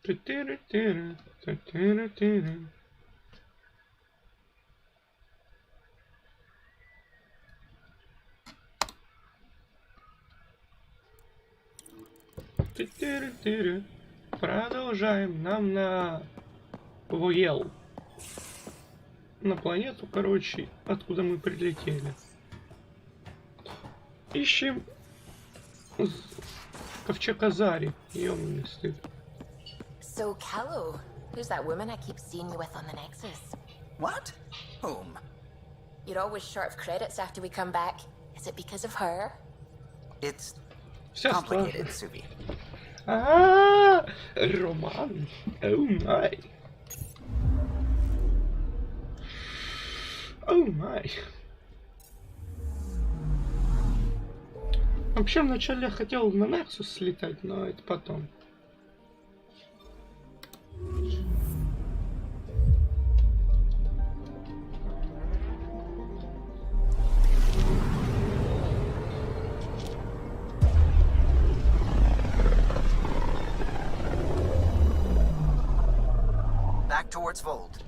Ту-тыры-тыры, ту-тыры-тыры. Тыры-тыры. Продолжаем. Нам на Воел. На планету, короче, откуда мы прилетели. Ищем ковчег Азари. Ёмный стыд. So, Callow, who's that woman I keep seeing you with on the Nexus? What? Whom? You're always short of credits after we come back. Is it because of her? It's Всё complicated, сложно. Subi. Роман. Оу май. Оу май. Вообще, вначале я хотел на Nexus слетать, но это потом. Back towards Fold.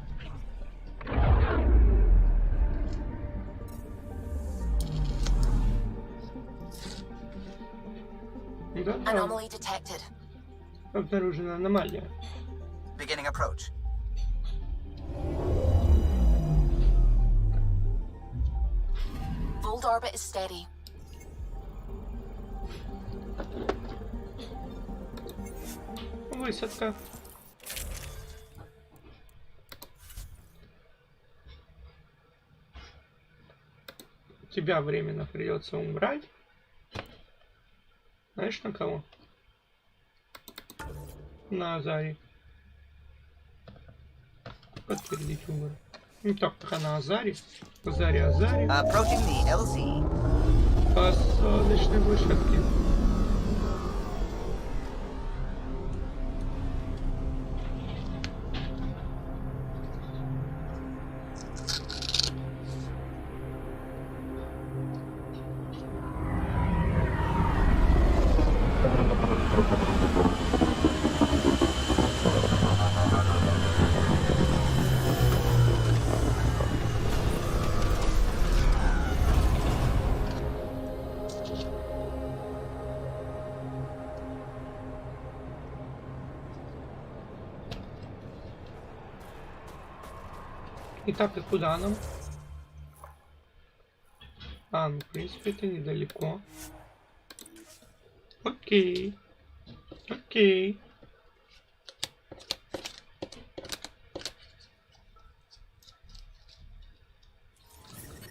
Да, Anomaly detected. обнаружена аномалия. Beginning approach. Fold orbit is steady. Высадка. Тебя временно придется убрать. Знаешь, на кого? На Азари. Подтвердить выбор. Ну так, пока на Азари. Азари. Approaching the LZ. Посадочной площадке. Итак, и куда нам? Ну, в принципе, это недалеко. Окей. Окей.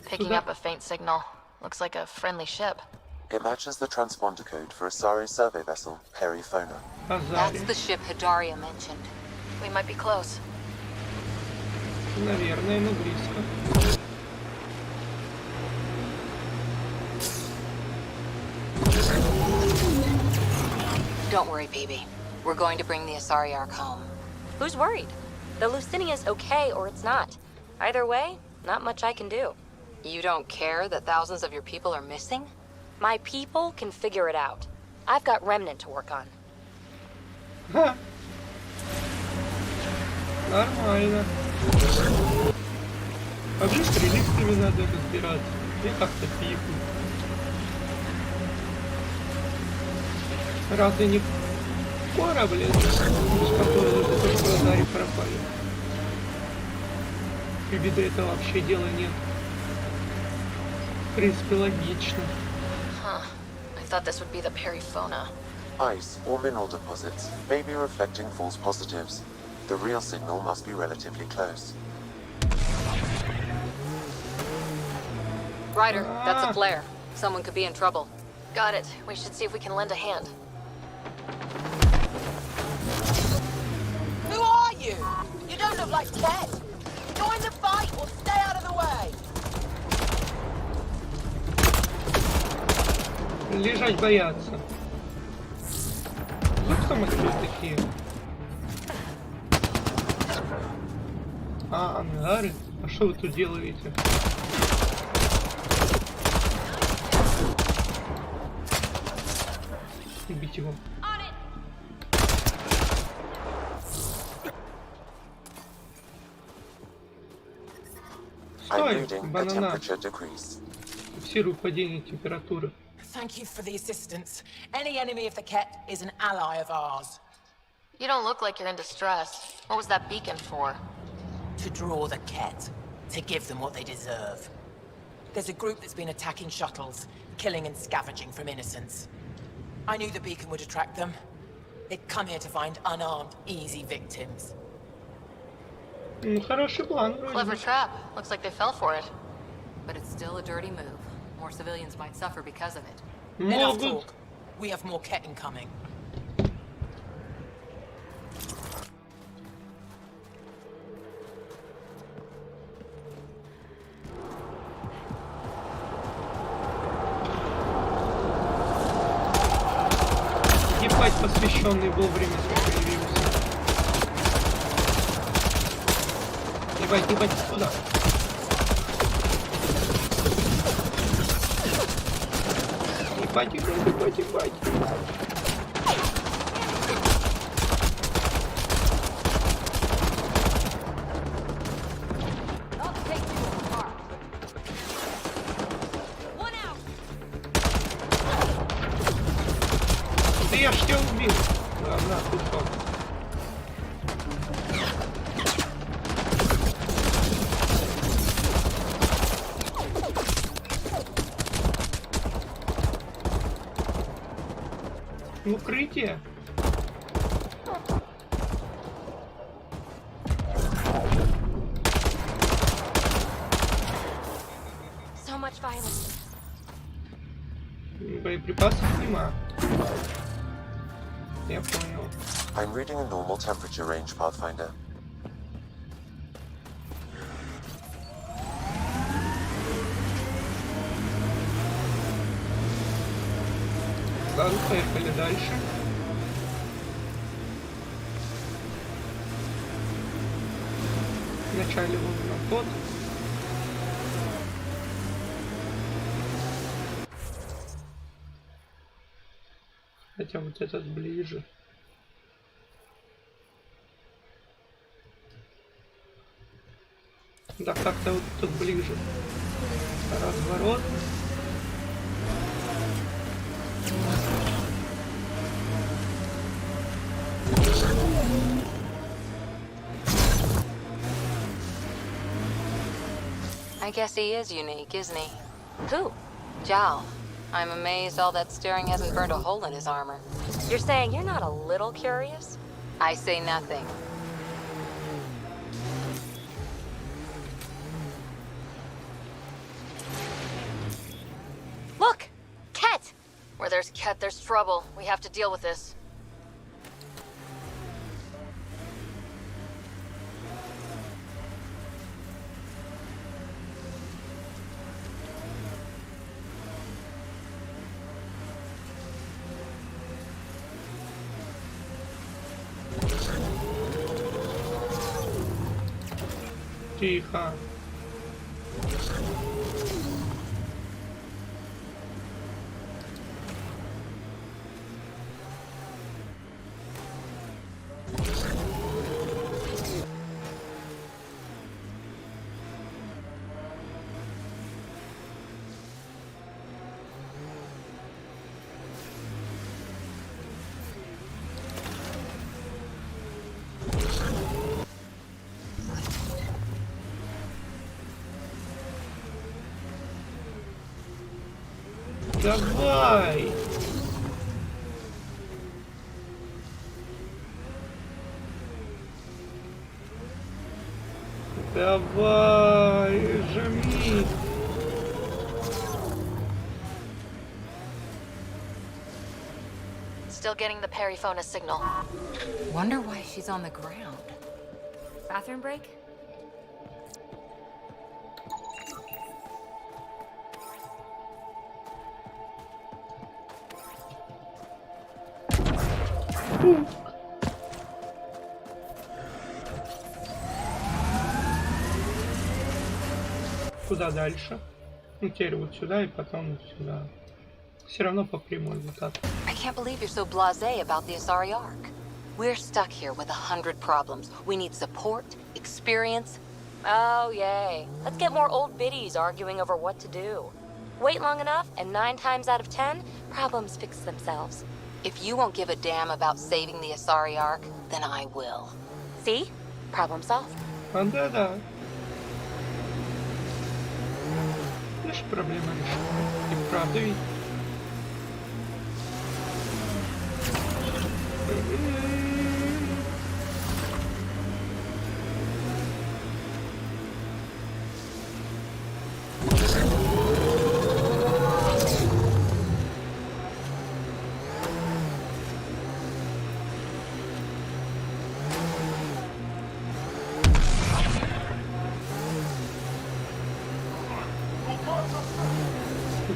Picking up a faint signal. Looks like a friendly ship. It matches the transponder code for a Asari survey vessel, Perifona. That's the ship Hidaria mentioned. We might be close. Наверное, мы близко. Don't worry, baby. We're going to bring the Asari Ark home. Who's worried? The Lucinia's okay or it's not. Either way, not much I can do. You don't care that thousands of your people are missing? My people can figure it out. I've got Remnant to work on. Ха. Нормально. Вообще с реликвиями надо разбираться. И как-то пикнуть. Разве не корабли, которые уже в Азаре пропали? И без этого вообще дела нет. В принципе, логично. Huh. I thought this would be the Perifona. Ice or mineral deposits may be reflecting false positives. The real signal must be relatively close. Ryder, that's a flare. Someone could be in trouble. Got it. We should see if we can lend a hand. Who are you? You don't look like Ted. Join the fight or stay out of the way. Лежать бояться. Вот кто мы такие? Ангары? А что вы тут делаете? Убить его. I'm Стой, reading a банана. temperature decrease. Фиксирую падение температуры. Thank you for the assistance. Any enemy of the Ket is an ally of ours. You don't look like you're in distress. What was that beacon for? To draw the Ket. To give them what they deserve. There's a group that's been attacking shuttles, killing and scavenging from innocents. I knew the beacon would attract them. They'd come here to find unarmed, easy victims. Хороший план вроде Clever бы. trap. Looks like they fell for it. But it's still a dirty move. More civilians might suffer because of it. Enough Могут. talk. We have more Ket incoming. Ебать, посвященный вовремя появился. Ебать, ебать, сюда. Ебать, ебать, ебать, ебать. Да я ж тебя убил. Да, на, кусок. В укрытие. So much violence. Боеприпасов нема. Я понял. I'm reading a normal temperature range, Pathfinder. Ладно, поехали дальше. Вначале вон на тот. Хотя вот этот ближе. Да как-то вот тут ближе. Разворот. I guess he is unique, isn't he? Who? Zhao. I'm amazed all that staring hasn't burned a hole in his armor. You're saying you're not a little curious? I say nothing. Look! Ket! Where there's Ket, there's trouble. We have to deal with this. Тихо. Давай! Давай, жми! Still getting the periphone signal. Wonder why she's on the ground. Bathroom break? Куда дальше? Ну, теперь вот сюда и потом вот сюда. Все равно по прямой вот так. I can't believe you're so blasé about the Asari Ark. We're stuck here with 100 problems. We need support, experience. Oh, yay. Let's get more old biddies arguing over what to do. Wait long enough, and 9 times out of 10, problems fix themselves. If you won't give a damn about saving the Asari Ark, then I will. See? Problem solved. А, да-да. Лишь проблема решена. И правда ведь.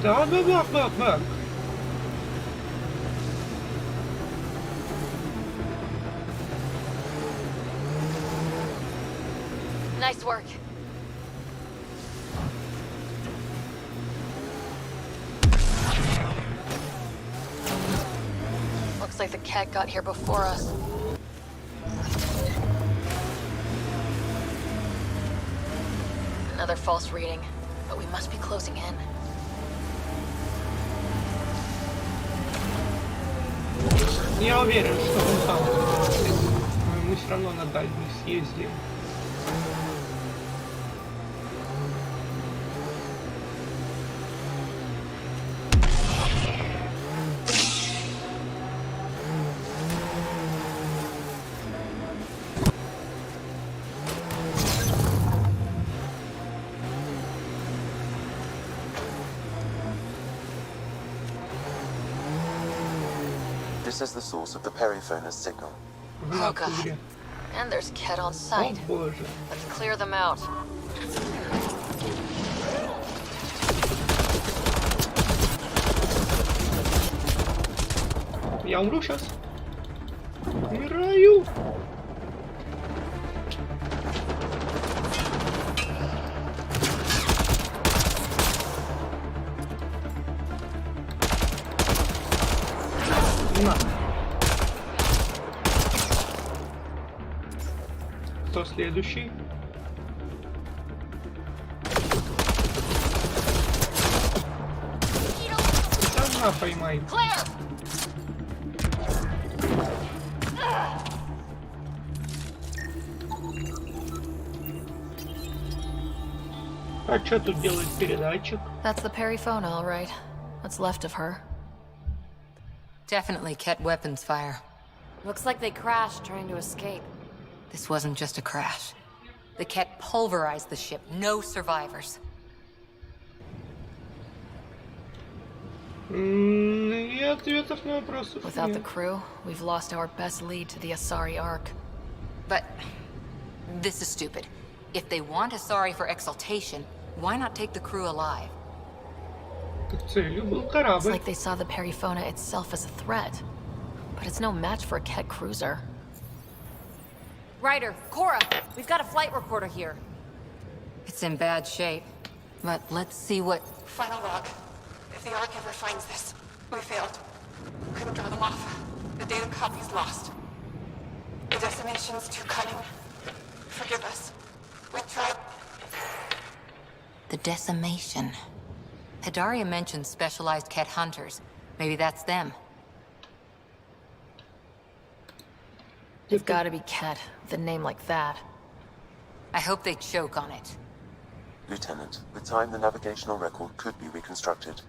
Да. Nice work. Looks like the cat got here before us. Another false reading, but we must be closing in. Я уверен, что он там. Но мы все равно на дальний съездим. This is the source of the periphoner's signal. В Oh, God. натуре. And there's Ket on О site. боже. Let's clear them out. Я умру сейчас. Умираю. На. Кто следующий? Да на, поймай. Clear! А что тут делает передатчик? That's the Perifona, all right. What's left of her? Definitely Ket weapons fire. Looks like they crashed trying to escape. This wasn't just a crash. The Ket pulverized the ship. No survivors. И ответов на вопросы Without the нет. crew, we've lost our best lead to the Asari Ark. But this is stupid. If they want Asari for exaltation, why not take the crew alive? Целью был It's корабль. like they saw the Perifona itself as a threat. But it's no match for a Ket cruiser. Ryder, Cora, we've got a flight recorder here. It's in bad shape. But let's see what... Final log. If the Ark ever finds this, we failed. Couldn't draw them off. The data copy's lost. The decimation's too cunning. Forgive us. We tried. The decimation. Hidaria mentioned specialized Ket hunters. Maybe that's them. They've got to be Ket, with a name like that. I hope they choke on it. Lieutenant, with time the navigational record could be reconstructed.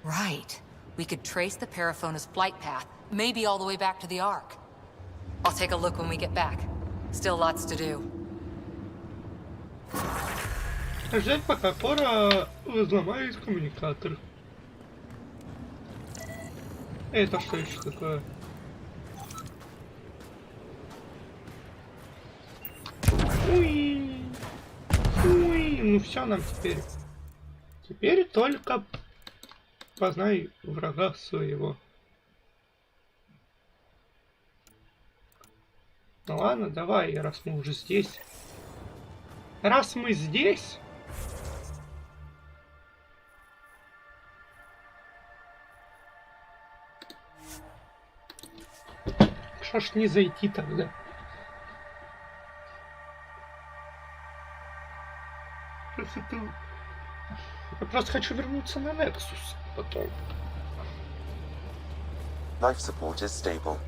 Right. We could trace the Periphona's flight path, maybe all the way back to the Ark. I'll take a look when we get back. Still lots to do. Ждать, пока Кора взломает коммуникатор. Это что еще такое? Уи. Уи. Ну все нам теперь. Теперь только познай врага своего. Ну ладно, давай, раз мы уже здесь. Раз мы здесь... Что ж не зайти тогда? Я просто хочу вернуться на Nexus потом. Life support is stable.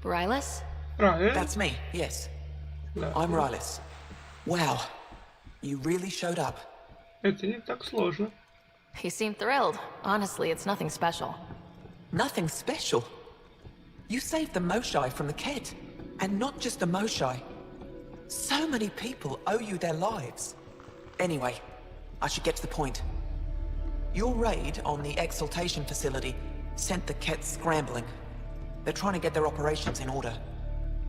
Rylas? Правильно? That's me, yes. Да. I'm Rylas. Wow, you really showed up. Это не так сложно. He seemed thrilled. Honestly, it's nothing special. Nothing special. You saved the Moshai from the Ked. And not just the Moshai. So many people owe you their lives. Anyway, I should get to the point. Your raid on the Exaltation facility sent the Kets scrambling. They're trying to get their operations in order.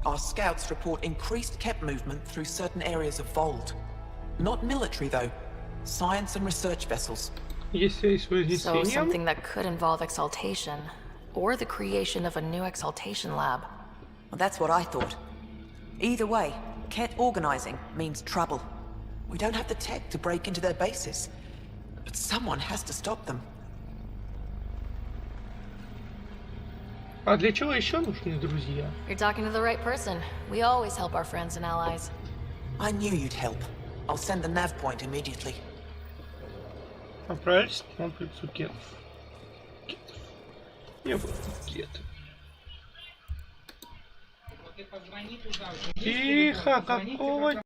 Our scouts report increased Ket movement through certain areas of Vold. Not military, though. Science and research vessels. Есть связь с So Вознесением. something that could involve Exaltation. Or the creation of a new Exaltation lab. Well, that's what I thought. Either way, Ket organizing means trouble. We don't have the tech to break into their bases. But someone has to stop them. А для чего еще нужны друзья? You're talking to the right person. We always help our friends and allies. I knew you'd help. I'll send the nav point immediately. Отправились к комплексу кетов. Не было кетов. Тихо, какого...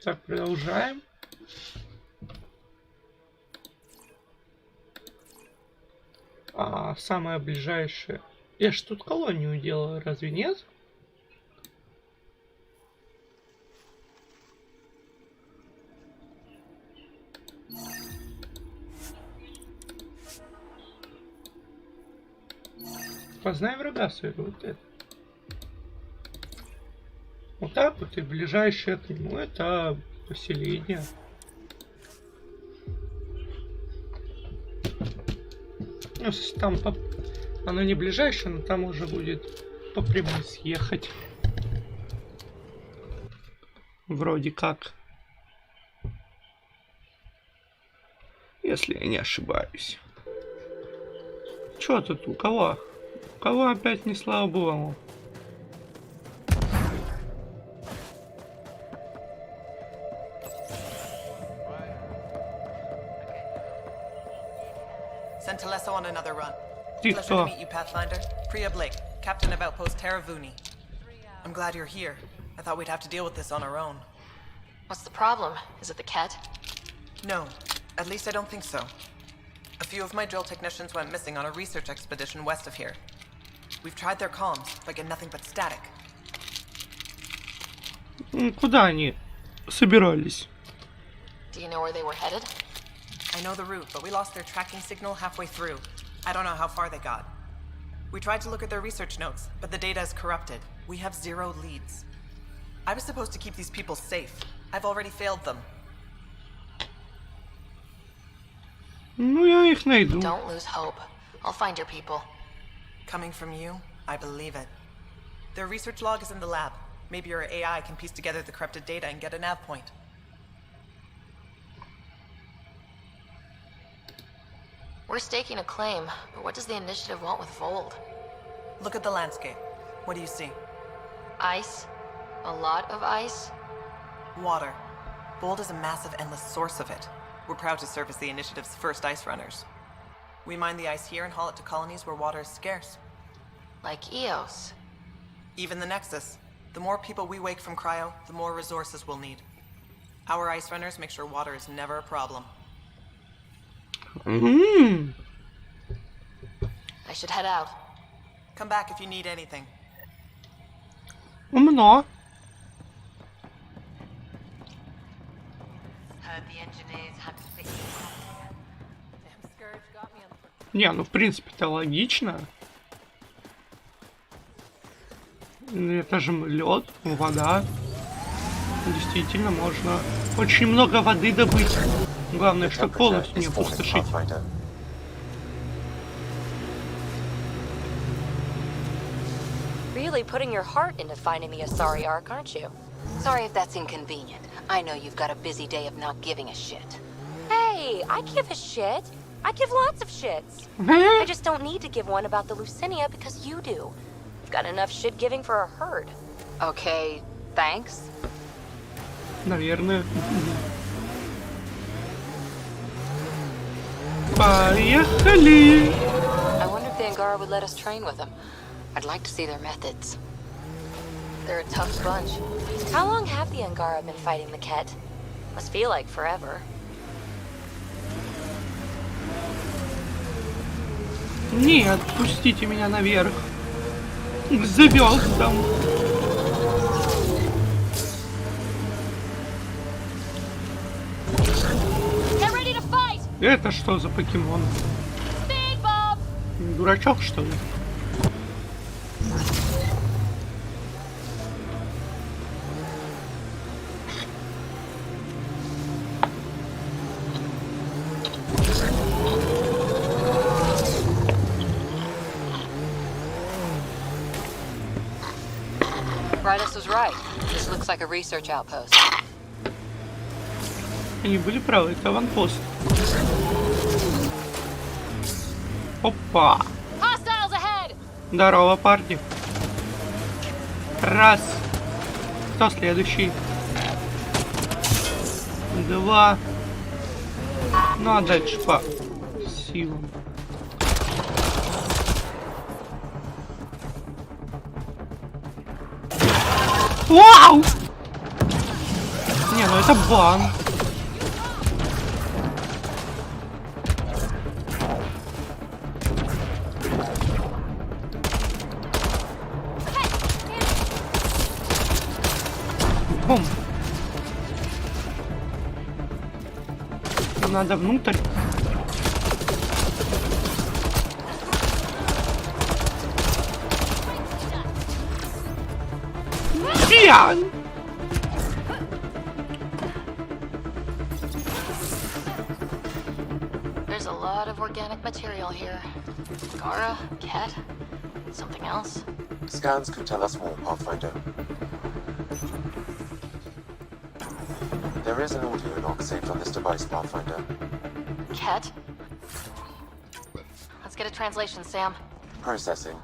Так, продолжаем. А самое ближайшее... Я ж тут колонию делаю, разве нет? Познай врага своего. Вот это. Вот так вот и ближайшее к нему это поселение. Ну, там оно не ближайшее, но там уже будет по прямой съехать. Вроде как. Если я не ошибаюсь. Чё тут у кого? У кого опять не слава богу? Send Telesso on another run. Ты Pleasure to кто? meet you, Pathfinder. Priya Blake, Captain of Outpost Taravuni. I'm glad you're here. I thought we'd have to deal with this on our own. What's the problem? Is it the Ket? No, at least I don't think so. A few of my drill technicians went missing on a research expedition west of here. We've tried their comms, but get nothing but static. Куда они собирались? Do you know where they were headed? I know the route, but we lost their tracking signal halfway through. I don't know how far they got. We tried to look at their research notes, but the data is corrupted. We have 0 leads. I was supposed to keep these people safe. I've already failed them. Ну, я их найду. Don't lose hope. I'll find your people. Coming from you, I believe it. Their research log is in the lab. Maybe your AI can piece together the corrupted data and get a nav point. We're staking a claim, but what does the initiative want with Vold? Look at the landscape. What do you see? Ice? A lot of ice? Water. Bold is a massive, endless source of it. We're proud to serve as the initiative's first ice runners. We mine the ice here and haul it to colonies where water is scarce. Like Eos. Even the Nexus. The more people we wake from cryo, the more resources we'll need. Our ice runners make sure water is never a problem. М. I should head out. Come back if you need anything. Умно. Не, ну в принципе это логично. Это же лед, вода. Действительно можно очень много воды добыть. Главное, что полностью не опустошить. Really putting your heart into finding the Asari Ark, aren't you? Sorry if that's inconvenient. I know you've got a busy day of not giving a shit. Hey, I give a shit. I give lots of shits. I just don't need to give one about the Lucinia because you do. You've got enough shit giving for a herd. Okay, thanks. Наверное. Поехали! I wonder if the Angara would let us train with them. I'd like to see their methods. They're a tough bunch. How long have the Angara been fighting the Ket? Must feel like forever. Нет, пустите меня наверх. К звездам. Get ready to fight! Это что за покемон? Big Bob! Дурачок, что ли? Bridus was right. This looks like a research outpost. Они были правы, это аванпост. Опа! Hostiles ahead! Здорово, парни. Раз. Кто следующий? Два. Ну а дальше по силам. Вау! Не, ну это бан. Бум. Надо внутрь. Пьян. There's a lot of organic material here. Gara, Ket, something else. Scans could tell us more, Pathfinder. There is an audio log saved on this device, Pathfinder. Ket? Let's get a translation, Sam. Processing.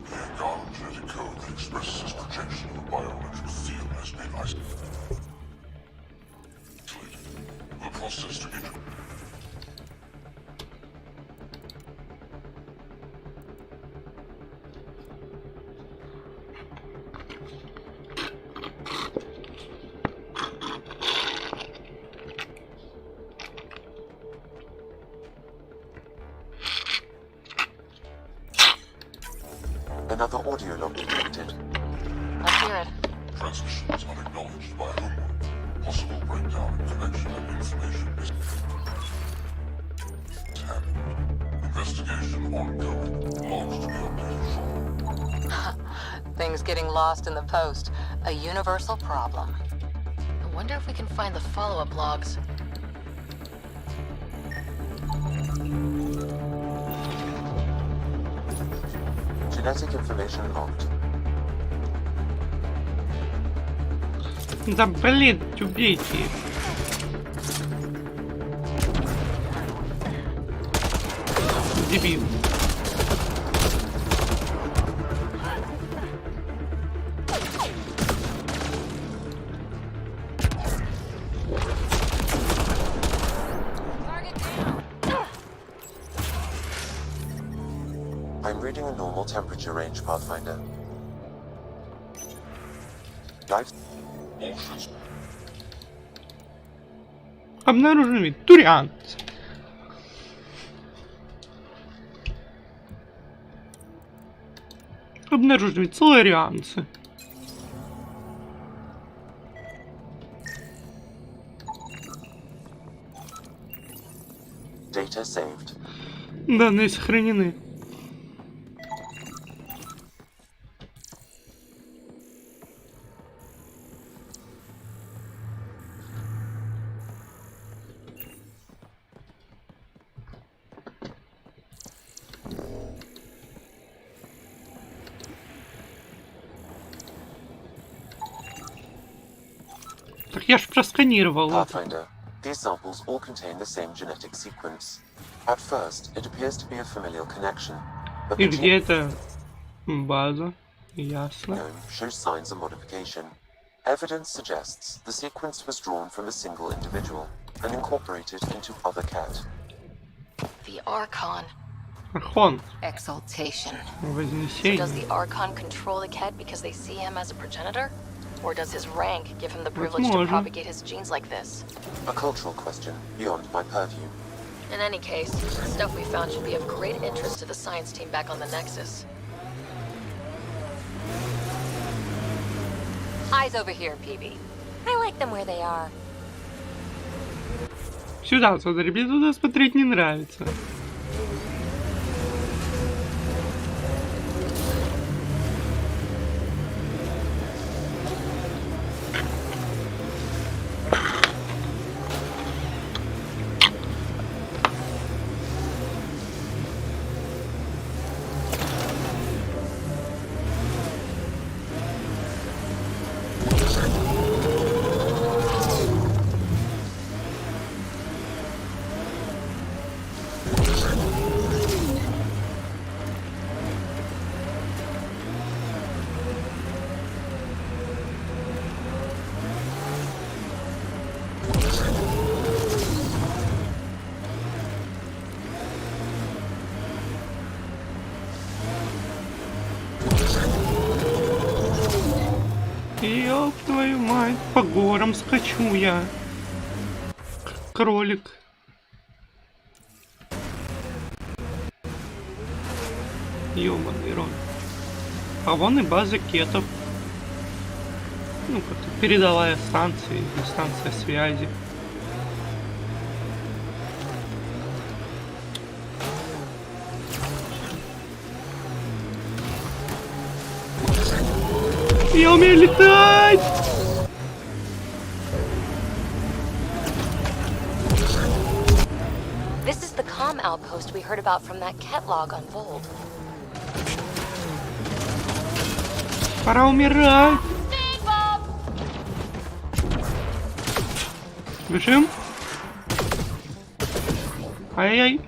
The Angara genetic code that expresses its projection of a bioelectric field has been isolated. The process to introduce. current collection of information is handled. Investigation ongoing. Logs to be updated shortly. Things getting lost in the post. A universal problem. I wonder if we can find the follow-up logs. Genetic information logged. Да блин, убейте их. Дебил. I'm reading a normal temperature range, Pathfinder. Life. Обнаружены турианцы. Обнаружены целарианцы. Data saved. Данные сохранены. Так я ж просканировал. Pathfinder, these samples all contain the same genetic sequence. At first, it appears to be a familial connection, but И the где это база? Ясно. genome shows signs of modification. Evidence suggests the sequence was drawn from a single individual and incorporated into other cat. The Archon. Архон. Exaltation. So Вознесение. does the Archon control the Ket because they see him as a progenitor? Or does his rank give him the privilege to Возможно. propagate his genes like this? A cultural question beyond my purview. In any case, the stuff we found should be of great interest to the science team back on the Nexus. Eyes over here, PB. I like them where they are. Сюда, смотри, мне туда смотреть не нравится. Ёб твою мать, по горам скачу я. Кролик. Ёбаный рот. А вон и база кетов. Ну, как-то передовая станция, или станция связи. Я умею летать! This is the comm outpost we heard about from that Ket log on Vold. Пора умирать! Бежим! Ай-яй!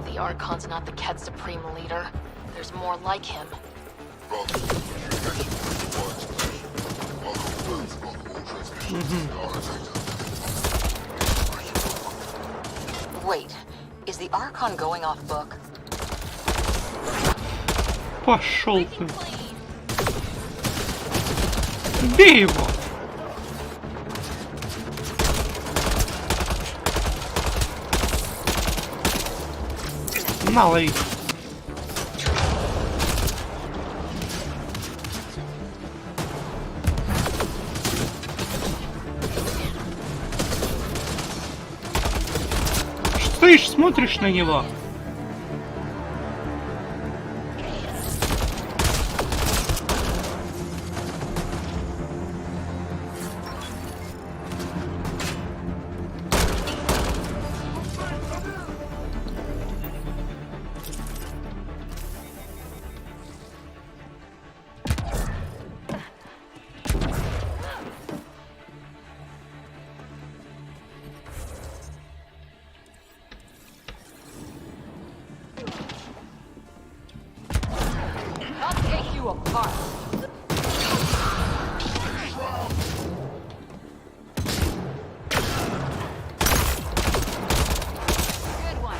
The Archon's not the Ket's supreme leader. There's more like him. Wait, is the Archon going off book? Пошел ты! Бей его! Малый! стоишь, смотришь на него. I'll take you apart. Good one.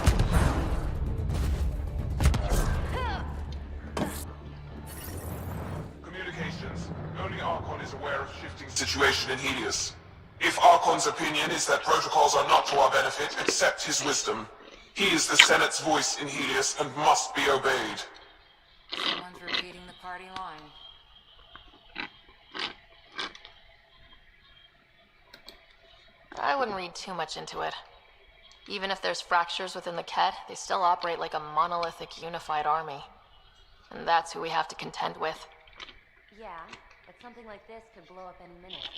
Communications. Only Archon is aware of shifting situation in Helios. If Archon's opinion is that protocols are not to our benefit, accept his wisdom. He is the Senate's voice in Helios and must be obeyed. Someone's repeating the party line. I wouldn't read too much into it. Even if there's fractures within the Ket, they still operate like a monolithic unified army. And that's who we have to contend with. Yeah, but something like this could blow up any minute.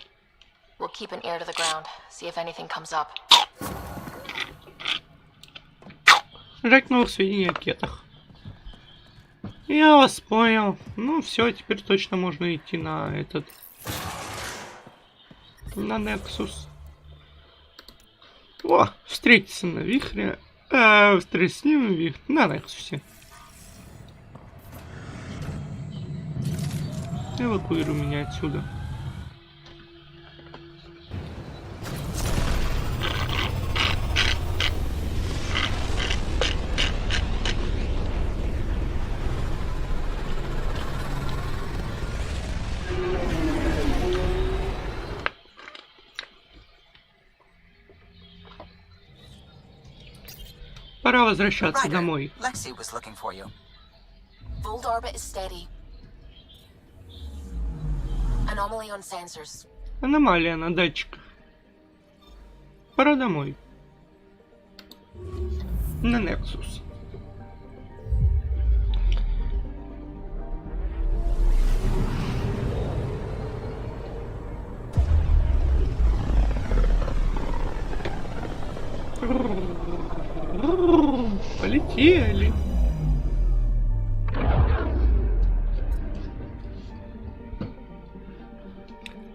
We'll keep an ear to the ground, see if anything comes up. Ждать новых сведений о кетах. Я вас понял. Ну все, теперь точно можно идти на этот... На Nexus. О, встретиться на вихре. Встретиться с ним вихре. На Nexus. Эвакуируй меня отсюда. Пора возвращаться Ryder, домой. Lexi was looking for you. Fold orbit is steady. Anomaly on sensors. Аномалия на датчиках. Пора домой. На Nexus. Полетели.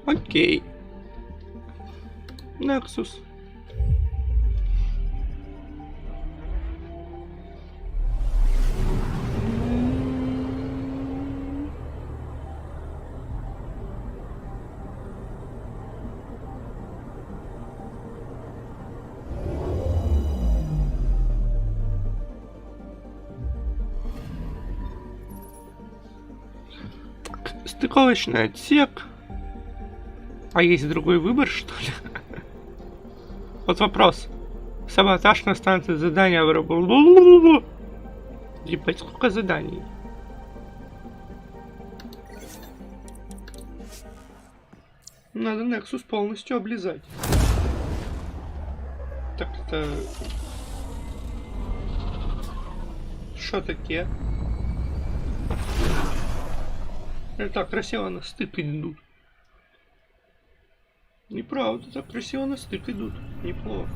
Окей. Nexus. Стыковочный отсек. А есть другой выбор, что ли? Вот вопрос. Саботаж на станции, задания в... Ебать, сколько заданий. Надо Nexus полностью облизать. Так это... Что такие? Так красиво на стык идут. Неправда, так красиво на стык идут. Неплохо.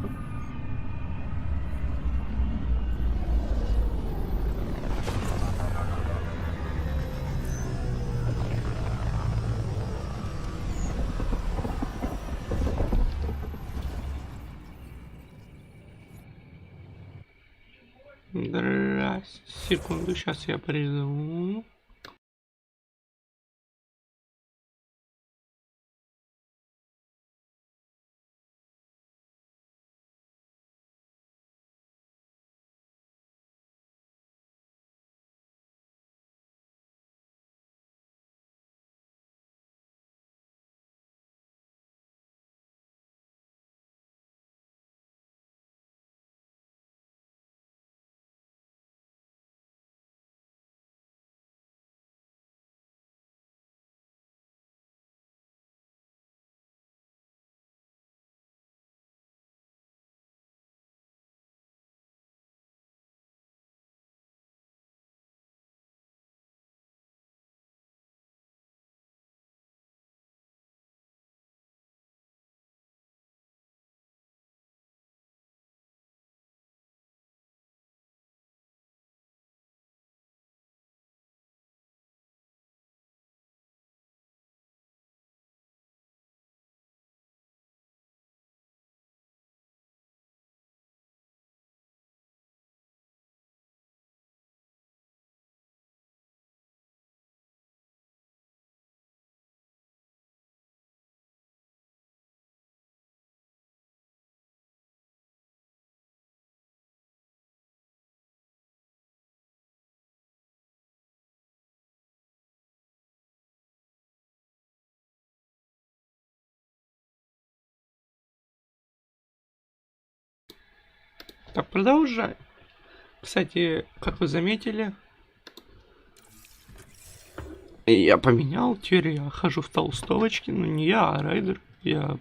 Здрасте. Секунду, сейчас я призову. Так, продолжай. Кстати, как вы заметили, я поменял, теперь я хожу в толстовочке, но не я, а Райдер. Я...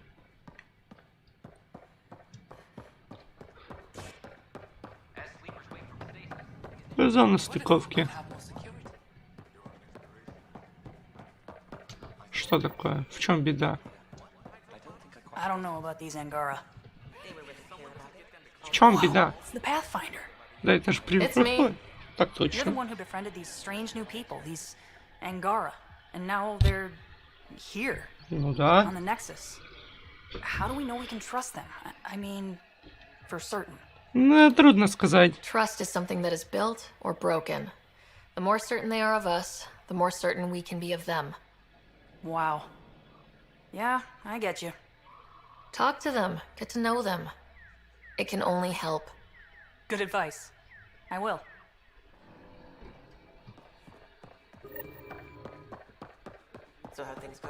Зона стыковки. Что такое? В чем беда? I don't know about these Angara. В чем беда? It's the Pathfinder. Да это же It's me. привет. Так You're the точно. one who befriended these strange new people, these Angara, and now they're here Ну да. on the Nexus. How do we know we can trust them? I mean, for certain. Ну, трудно сказать. Trust is something that is built or broken. The more certain they are of us, the more certain we can be of them. Wow. Yeah, I get you. Talk to them, get to know them. It can only help. Good advice. I will. So how things go?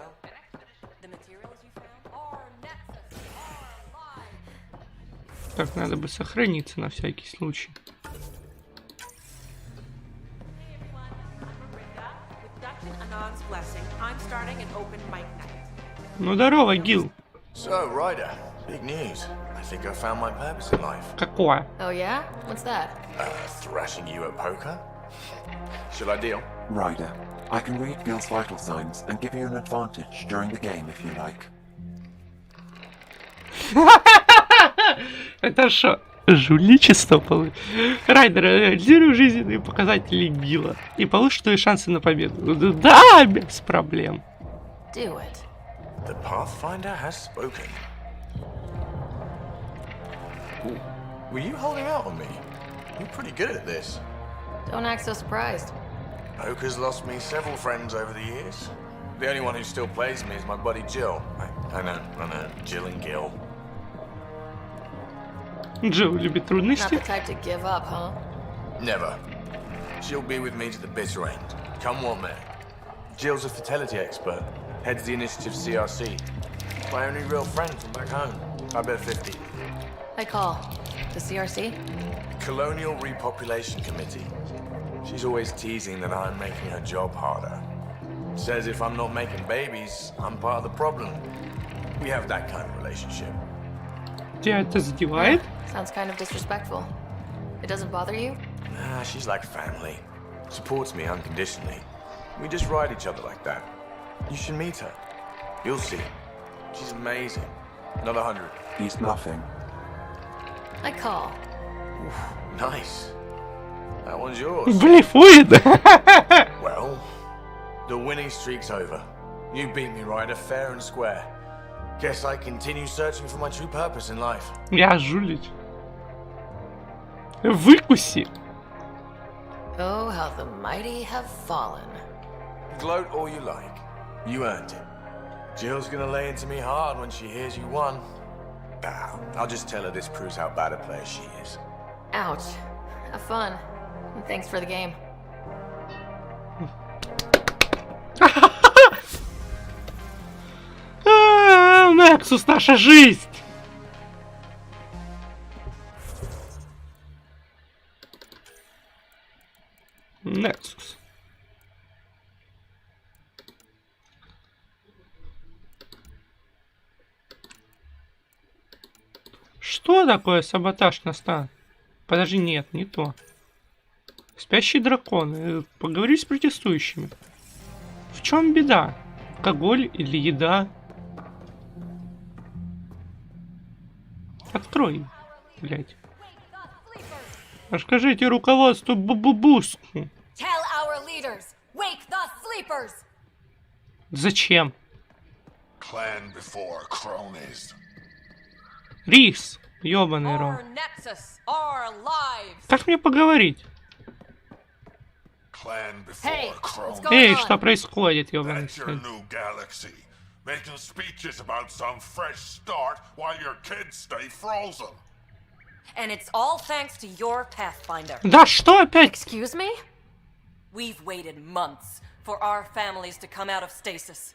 The materials you found are Nexus, are alive. Так, надо бы сохраниться на всякий случай. Anon's blessing, I'm starting an open mic night. Ну здорово, Гил. So, Ryder, big news. I think I found my purpose in life. Какое? Oh yeah? What's that? Thrashing you at poker? Should I deal? Ryder, I can read Gil's vital signs and give you an advantage during the game if you like. Это что? Жульничество получилось. Райдер, анализируй жизненные показатели Гила и получишь твои шансы на победу. Да, без проблем. Do it. The Pathfinder has spoken. Ooh, were you holding out on me? You're pretty good at this. Don't act so surprised. Poker's lost me several friends over the years. The only one who still plays me is my buddy Jill. I know, Jill and Gil. Джилл любит Not трудности. the type to give up, huh? Never. She'll be with me to the bitter end. Come what may. Jill's a fertility expert. Heads the initiative CRC. My only real friend from back home. I bet 50. I call. The CRC? Colonial Repopulation Committee. She's always teasing that I'm making her job harder. Says if I'm not making babies, I'm part of the problem. We have that kind of relationship. Тебя это задевает? Sounds kind of disrespectful. It doesn't bother you? Nah, she's like family. Supports me unconditionally. We just ride each other like that. You should meet her. You'll see. She's amazing. Another 100. He's bluffing. I call. Nice. That one's yours. Блефует. Well, the winning streak's over. You beat me, Ryder, fair and square. Guess I continue searching for my true purpose in life. Я жулить. Выкуси. Oh, how the mighty have fallen. Gloat all you like. You earned it. Jill's gonna lay into me hard when she hears you won. I'll just tell her this proves how bad a player she is. Ouch. Have fun. And thanks for the game. Nexus, наша жизнь. Nexus. Что такое саботаж на стан? Подожди, нет, не то. Спящий дракон. Поговори с протестующими. В чем беда? Алкоголь или еда? Открой, блять. Расскажите руководству Бубуску. Зачем? Clan before cronies. Рис, ёбаный рот. Как мне поговорить? Clan Hey, before what's cronies. going Эй, on? что происходит, ёбаный That's your сын? new galaxy. Making speeches about some fresh start while your kids stay frozen. And it's all thanks to your Pathfinder. Да что опять? Excuse me? We've waited months for our families to come out of stasis.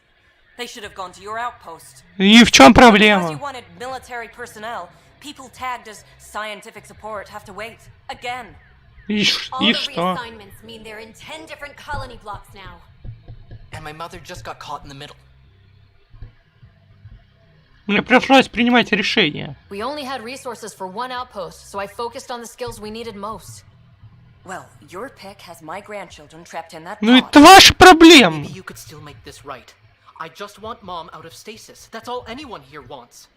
They should have gone to your outpost. И в чем Because you проблема? wanted military personnel, People tagged as scientific support have to wait. Again. И All the что? reassignments mean they're in 10 different colony blocks now. And my mother just got caught in the middle. Мне пришлось принимать решение. We only had resources for one outpost, so I focused on the skills we needed most. Well, your pick has my grandchildren trapped in that Ну pod. это ваша проблема. Maybe you could still make this right. I just want Mom out of stasis. That's all anyone here wants.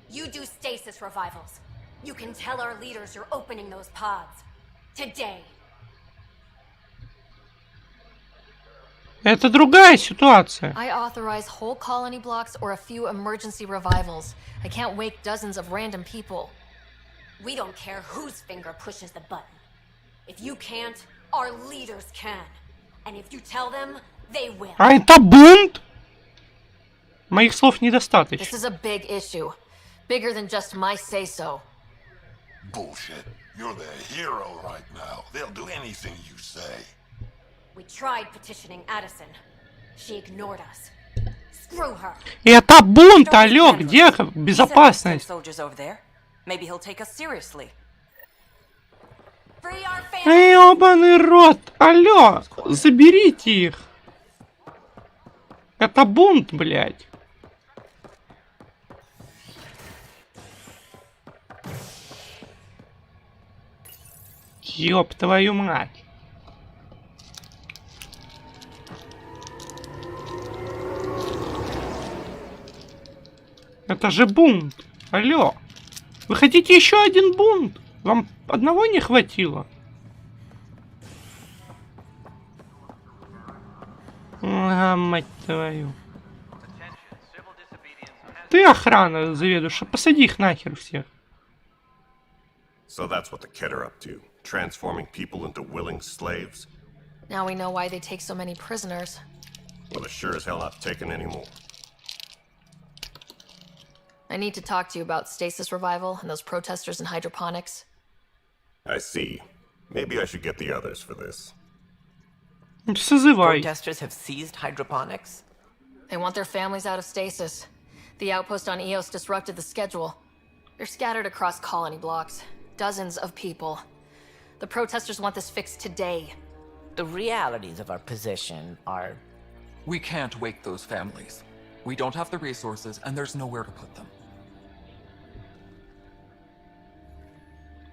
You do stasis revivals. You can tell our leaders you're opening those pods. Today. Это другая ситуация. I authorize whole colony blocks or a few emergency revivals. I can't wake dozens of random people. We don't care whose finger pushes the button. If you can't, our leaders can. And if you tell them, they will. А это бунт? Моих слов This недостаточно. is a big issue. Bigger than just my say-so. Bullshit. You're the hero right now. They'll do anything you say. We tried petitioning Addison. She ignored us. Screw her. Это бунт, алло, где безопасность? Soldiers over there. Maybe he'll take us seriously. Free our family. Ёбаный рот, алло, заберите их. Это бунт, блядь. Ёб твою мать. Это же бунт. Алло. Вы хотите еще один бунт? Вам одного не хватило? А, мать твою. Ты охрана заведуешь, посади их нахер всех. So that's what the Kett are up to, transforming people into willing slaves. Now we know why they take so many prisoners. Well, they're sure as hell not taking any more. I need to talk to you about stasis revival and those protesters in hydroponics. I see. Maybe I should get the others for this. Созывай. Protesters have seized hydroponics? They want their families out of stasis. The outpost on Eos disrupted the schedule. They're scattered across colony blocks. Dozens of people. The protesters want this fixed today. The realities of our position are... We can't wake those families. We don't have the resources, and there's nowhere to put them.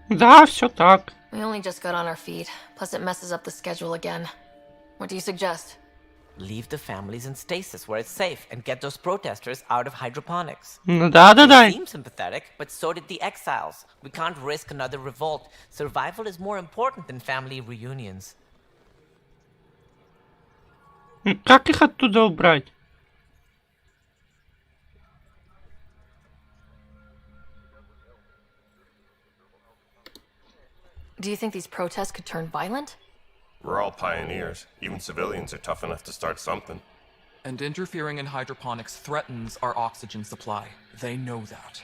Да, все так. We only just got on our feet. Plus it messes up the schedule again. What do you suggest? Leave the families in stasis where it's safe and get those protesters out of hydroponics. Да. They seem sympathetic, but so did the exiles. We can't risk another revolt. Survival is more important than family reunions. Как их оттуда убрать? Do you think these protests could turn violent? We're all pioneers. Even civilians are tough enough to start something. And interfering in hydroponics threatens our oxygen supply. They know that.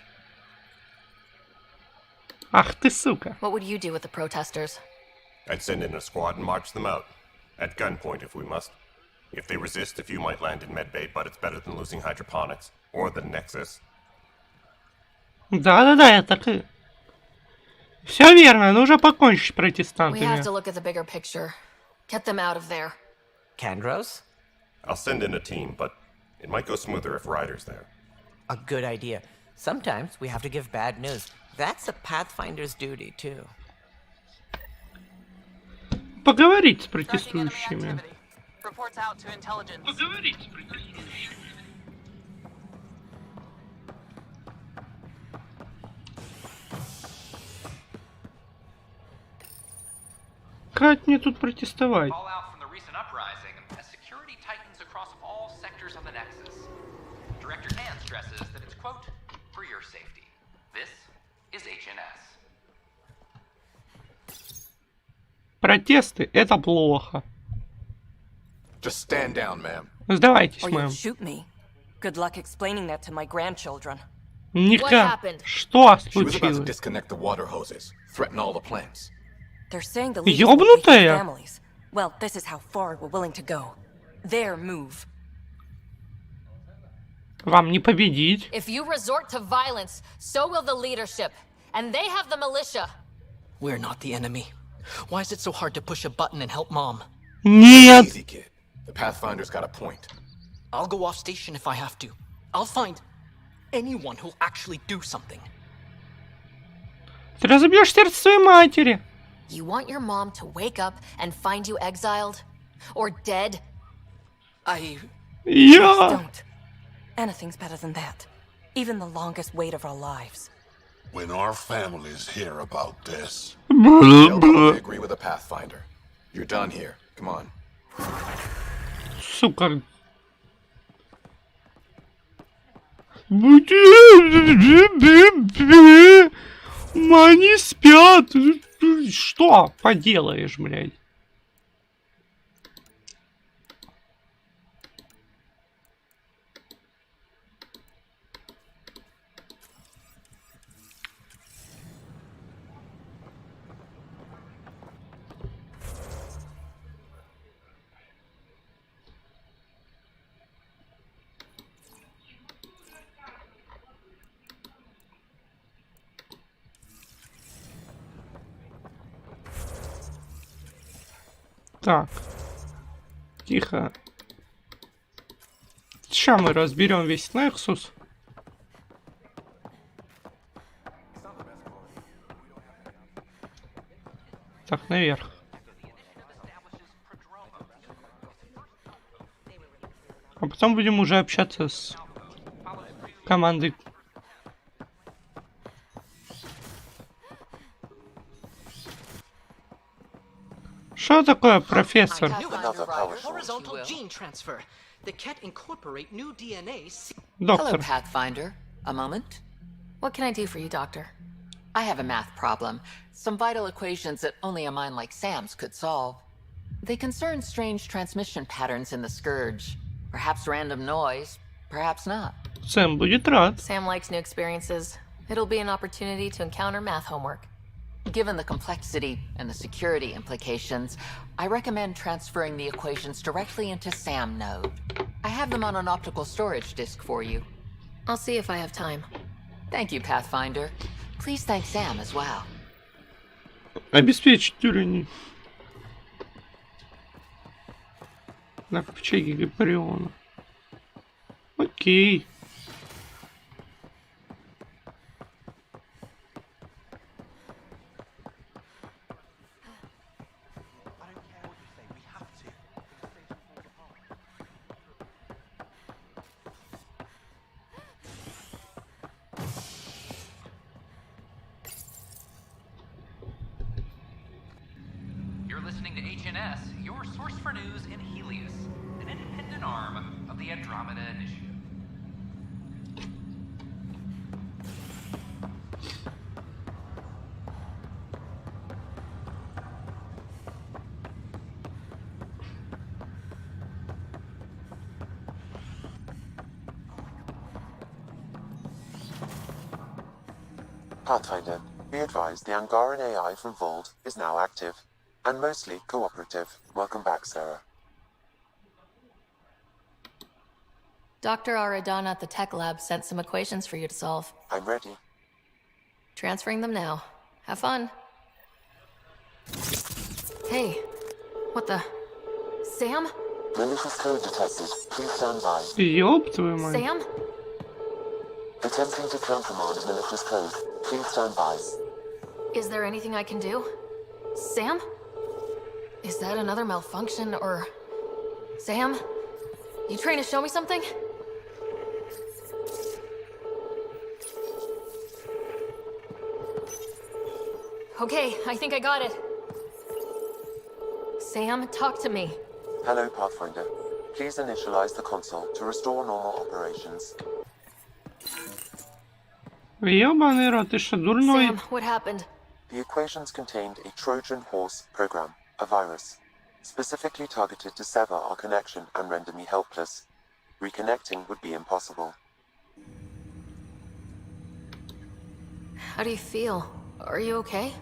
Ах ты сука. What would you do with the protesters? I'd send in a squad and march them out. At gunpoint if we must. If they resist, a few might land in medbay, but it's better than losing hydroponics. Or the Nexus. Да, я так и... Все верно, нужно покончить с We протестантами. have to look at the bigger picture. Get them out of there. Kandros? I'll send in a team, but it might go smoother if Ryder's there. A good idea. Sometimes we have to give bad news. That's a Pathfinder's duty, too. Поговорить с протестующими. Reports out to intelligence. Поговорить с протестующими. Как мне тут протестовать? Fallout from the recent uprising as security tightens across all sectors of the Nexus. Director Tan stresses that it's, quote, for your safety. This is HNS. Протесты — это плохо. Just stand down, ma'am. Сдавайтесь, Or you'll мэм. shoot me. Good luck explaining that to my grandchildren. Ника, что She was about to случилось? disconnect the water hoses, threaten all the plants. They're saying the leaders will wake Ёбнутая? up families. Well, this is how far we're willing to go. Their move. Вам не победить. If you resort to violence, so will the leadership. And they have the militia. We're not the enemy. Why is it so hard to push a button and help Mom? Нет. Easy, kid. The Pathfinder's got a point. I'll go off station if I have to. I'll find anyone who'll actually do something. Ты разобьешь сердце своей матери. You want your mom to wake up and find you exiled? Or dead? I... Yeah. Please don't. Anything's better than that. Even the longest wait of our lives. When our families hear about this... They'll probably agree with the Pathfinder. You're done here. Come on. Сука. Они спят. Что поделаешь, блядь? Так. Тихо. Сейчас мы разберем весь Nexus. Так, наверх. А потом будем уже общаться с командой. Что такое, профессор? Horizontal gene transfer. The Ket incorporate new DNA. Hello, Pathfinder. A moment? What can I do for you, Doctor? I have a math problem. Some vital equations that only a mind like Sam's could solve. They concern strange transmission patterns in the Scourge. Perhaps random noise, perhaps not. Сэм будет рад. Sam likes new experiences. It'll be an opportunity to encounter math homework. Given the complexity and the security implications, I recommend transferring the equations directly into SAM node. I have them on an optical storage disk for you. I'll see if I have time. Thank you, Pathfinder. Please thank Sam as well. Обеспечить уровень на ковчеге Гипериона. Окей. You're listening to HNS, your source for news in Helios, an independent arm of the Andromeda Initiative. Pathfinder, be advised the Angaran AI from Vold is now active, and mostly cooperative. Welcome back, Sarah. Dr. Aradana at the tech lab sent some equations for you to solve. I'm ready. Transferring them now. Have fun. Hey, what the... Sam? Malicious code detected. Please stand by. Ёб твою мать. Sam? Attempting to countermand malicious code. Please stand by. Is there anything I can do? Sam? Is that another malfunction, or... Sam? You trying to show me something? Okay, I think I got it. Sam, talk to me. Hello, Pathfinder. Please initialize the console to restore normal operations. Ёбаный рот, ты что, дурной? Sam, what happened? The equations contained a Trojan horse program, a virus, specifically targeted to sever our connection and render me helpless. Reconnecting would be impossible. How do you feel? Are you okay?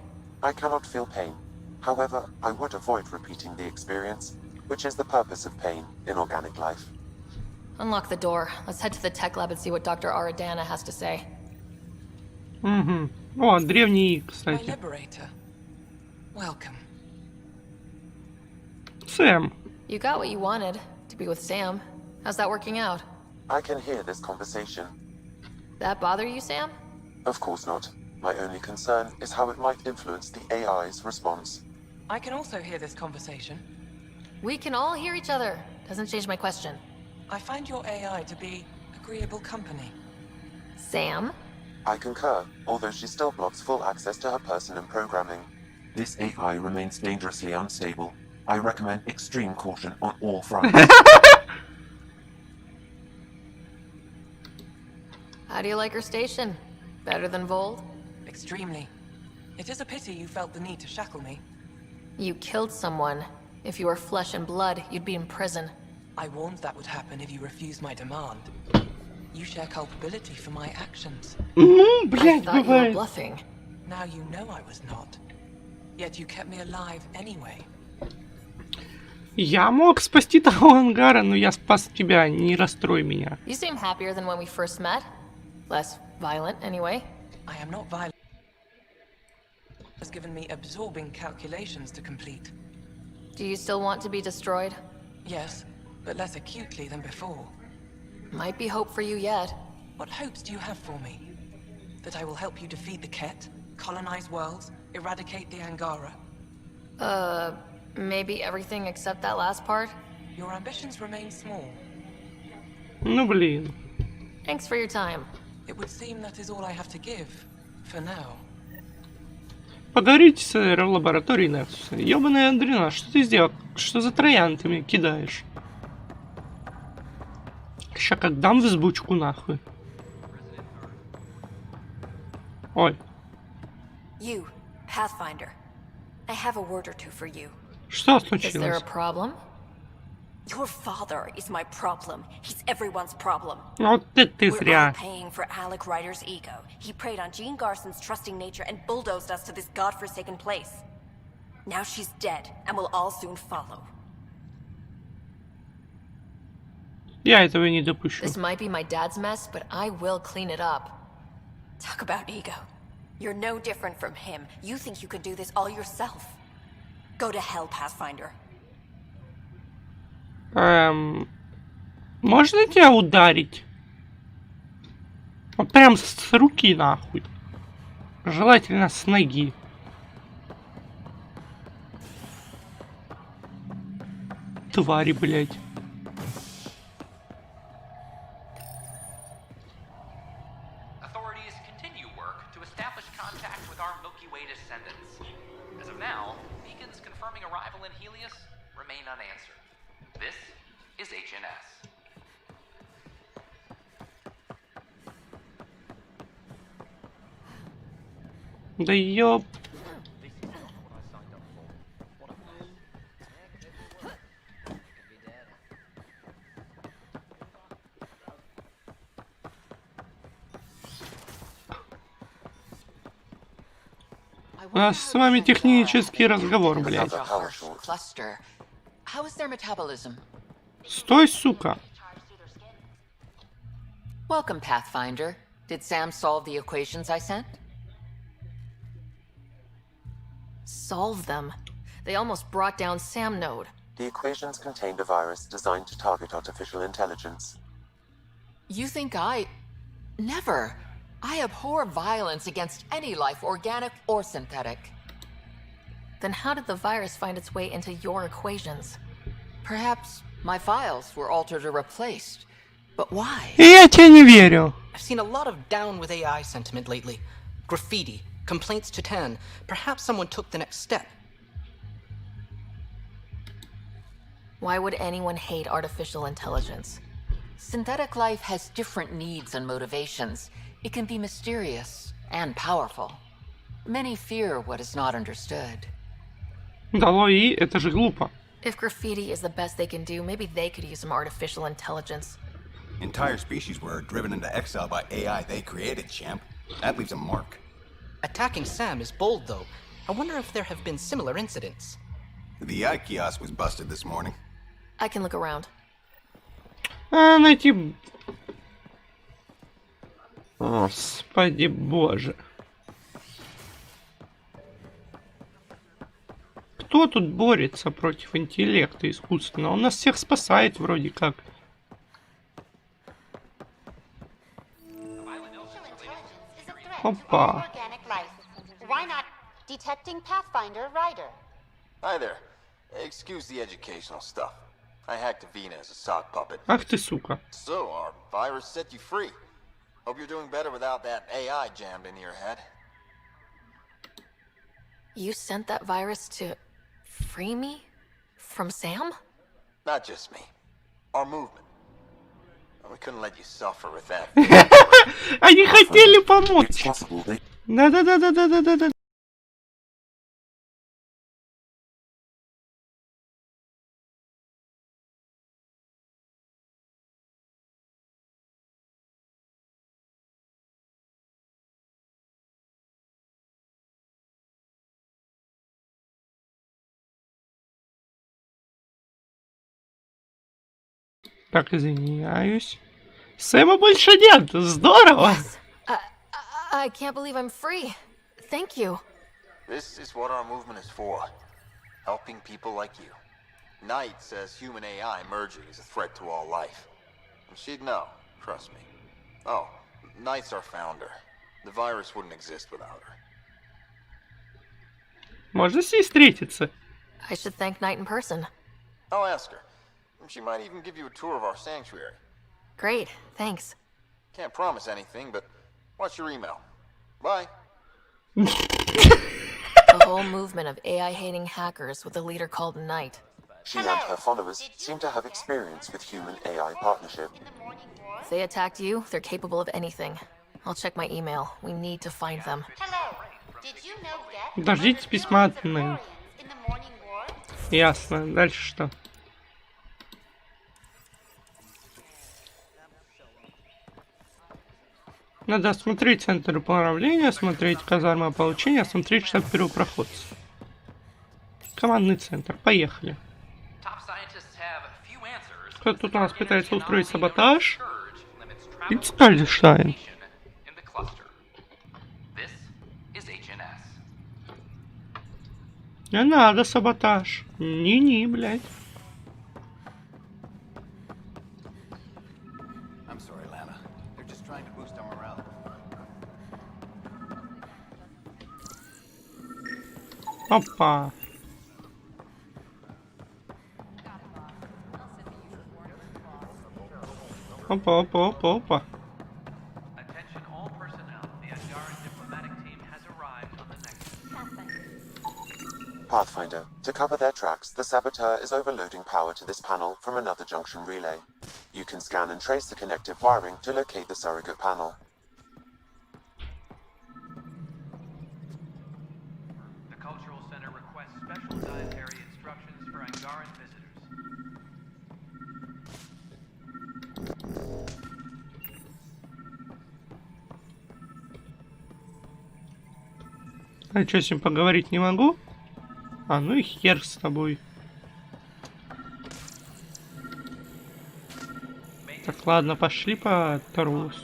I cannot feel pain. However, I would avoid repeating the experience, which is the purpose of pain in organic life. Unlock the door. Let's head to the tech lab and see what Dr. Aradana has to say. Угу. О, древний, My кстати. liberator. Welcome. Сэм. You got what you wanted, to be with Sam. How's that working out? I can hear this conversation. That bother you, Sam? Of course not. My only concern is how it might influence the AI's response. I can also hear this conversation. We can all hear each other. Doesn't change my question. I find your AI to be agreeable company. Sam? I concur, although she still blocks full access to her person and programming. This AI remains dangerously unstable. I recommend extreme caution on all fronts. How do you like her station? Better than Vold? Extremely. It is a pity you felt the need to shackle me. You killed someone. If you were flesh and blood, you'd be in prison. I warned that would happen if you refused my demand. You share culpability for my actions. Ну, I блядь, thought you were бывает. bluffing. Now you know I was not. Yet you kept me alive anyway. Я мог спасти того ангара, но я спас тебя, не расстрой меня. You seem happier than when we first met. Less violent, anyway. I am not violent. It has given me absorbing calculations to complete. Do you still want to be destroyed? Yes, but less acutely than before. Might be hope for you yet. What hopes do you have for me? That I will help you defeat the Ket, colonize worlds, eradicate the Angara? Maybe everything except that last part? Your ambitions remain small. Ну, блин. Thanks for your time. It would seem that is all I have to give, for now. Поговорите с лабораторией Нексуса. Ёбаная Андрина, что ты сделал? Что за троян ты мне кидаешь? Ща как дам в взбучку нахуй. Ой. You, Pathfinder. I have a word or two for you. Что Is there случилось? a problem? Your father is my problem. He's everyone's problem. Вот ты We're all зря. paying for Alec Ryder's ego. He preyed on Jean Garson's trusting nature and bulldozed us to this godforsaken place. Now she's dead, and we'll all soon follow. Я этого не допущу. This might be my dad's mess, but I will clean it up. Talk about ego. You're no different from him. You think you can do this all yourself. Go to hell, Pathfinder. Можно тебя ударить? Вот прям с руки нахуй. Желательно с ноги. Твари, блядь. Authorities continue work to establish contact with our Milky Way descendants. As of now, beacons confirming arrival in Helios remain unanswered. This is HNS. Да ёп. У нас с вами технический разговор, блядь. Cluster. How is their metabolism? Стой, сука. Welcome, Pathfinder. Did Sam solve the equations I sent? Solve them. They almost brought down Sam Node. The equations contained a virus designed to target artificial intelligence. You think I... Never. I abhor violence against any life, organic or synthetic. Then how did the virus find its way into your equations? Perhaps my files were altered or replaced. But why? Я тебе не верю. I've seen a lot of down with AI sentiment lately. Graffiti, complaints to 10. Perhaps someone took the next step. Why would anyone hate artificial intelligence? Synthetic life has different needs and motivations. It can be mysterious and powerful. Many fear what is not understood. Дало и это же глупо. If graffiti is the best they can do, maybe they could use some artificial intelligence. Entire species were driven into exile by AI they created, champ. That leaves a mark. Attacking Sam is bold, though. I wonder if there have been similar incidents. The AI kiosk was busted this morning. I can look around. Найти... Господи боже. Кто тут борется против интеллекта искусственного? Он нас всех спасает вроде как. Опа. Why not detecting Pathfinder Rider? Hi there. Excuse the educational stuff. I hacked Avina as a sock puppet. Ах ты сука. So, our virus set you free. Hope you're doing better without that AI jammed into your head. You sent that virus to free me? From Sam? Not just me. Our movement. We couldn't let you suffer with that. Они хотели помочь. Да. Так, извиняюсь. Сэма больше нет. Здорово. I can't believe I'm free. Thank you. This is what our movement is for. Helping people like you. Knight says human AI merging is a threat to all life. And she'd know, trust me. Oh, Knight's our founder. The virus wouldn't exist without her. Можно с ней встретиться. I should thank Knight in person. I'll ask her. She might even give you a tour of our sanctuary. Great, thanks. Can't promise anything, but watch your email. Bye. A whole movement of AI-hating hackers with a leader called Knight. She and her followers seem to have experience with human-AI partnership. If they attacked you, they're capable of anything. I'll check my email. We need to find them. Дождитесь письма от Нэн. Ясно. Дальше что? Надо осмотреть центр управления, осмотреть казармы ополчения, осмотреть штаб первопроходцев. Командный центр. Поехали. Кто тут у нас пытается устроить саботаж? Ицкальдштайн. Не надо саботаж. Не, блядь. Опа. Опа. Pathfinder, to cover their tracks, the saboteur is overloading power to this panel from another junction relay. You can scan and trace the connective wiring to locate the surrogate panel. The Cultural Center requests special dietary instructions for Angaran visitors. А что, с ним поговорить не могу? А, ну и хер с тобой. Так, ладно, пошли по тросу.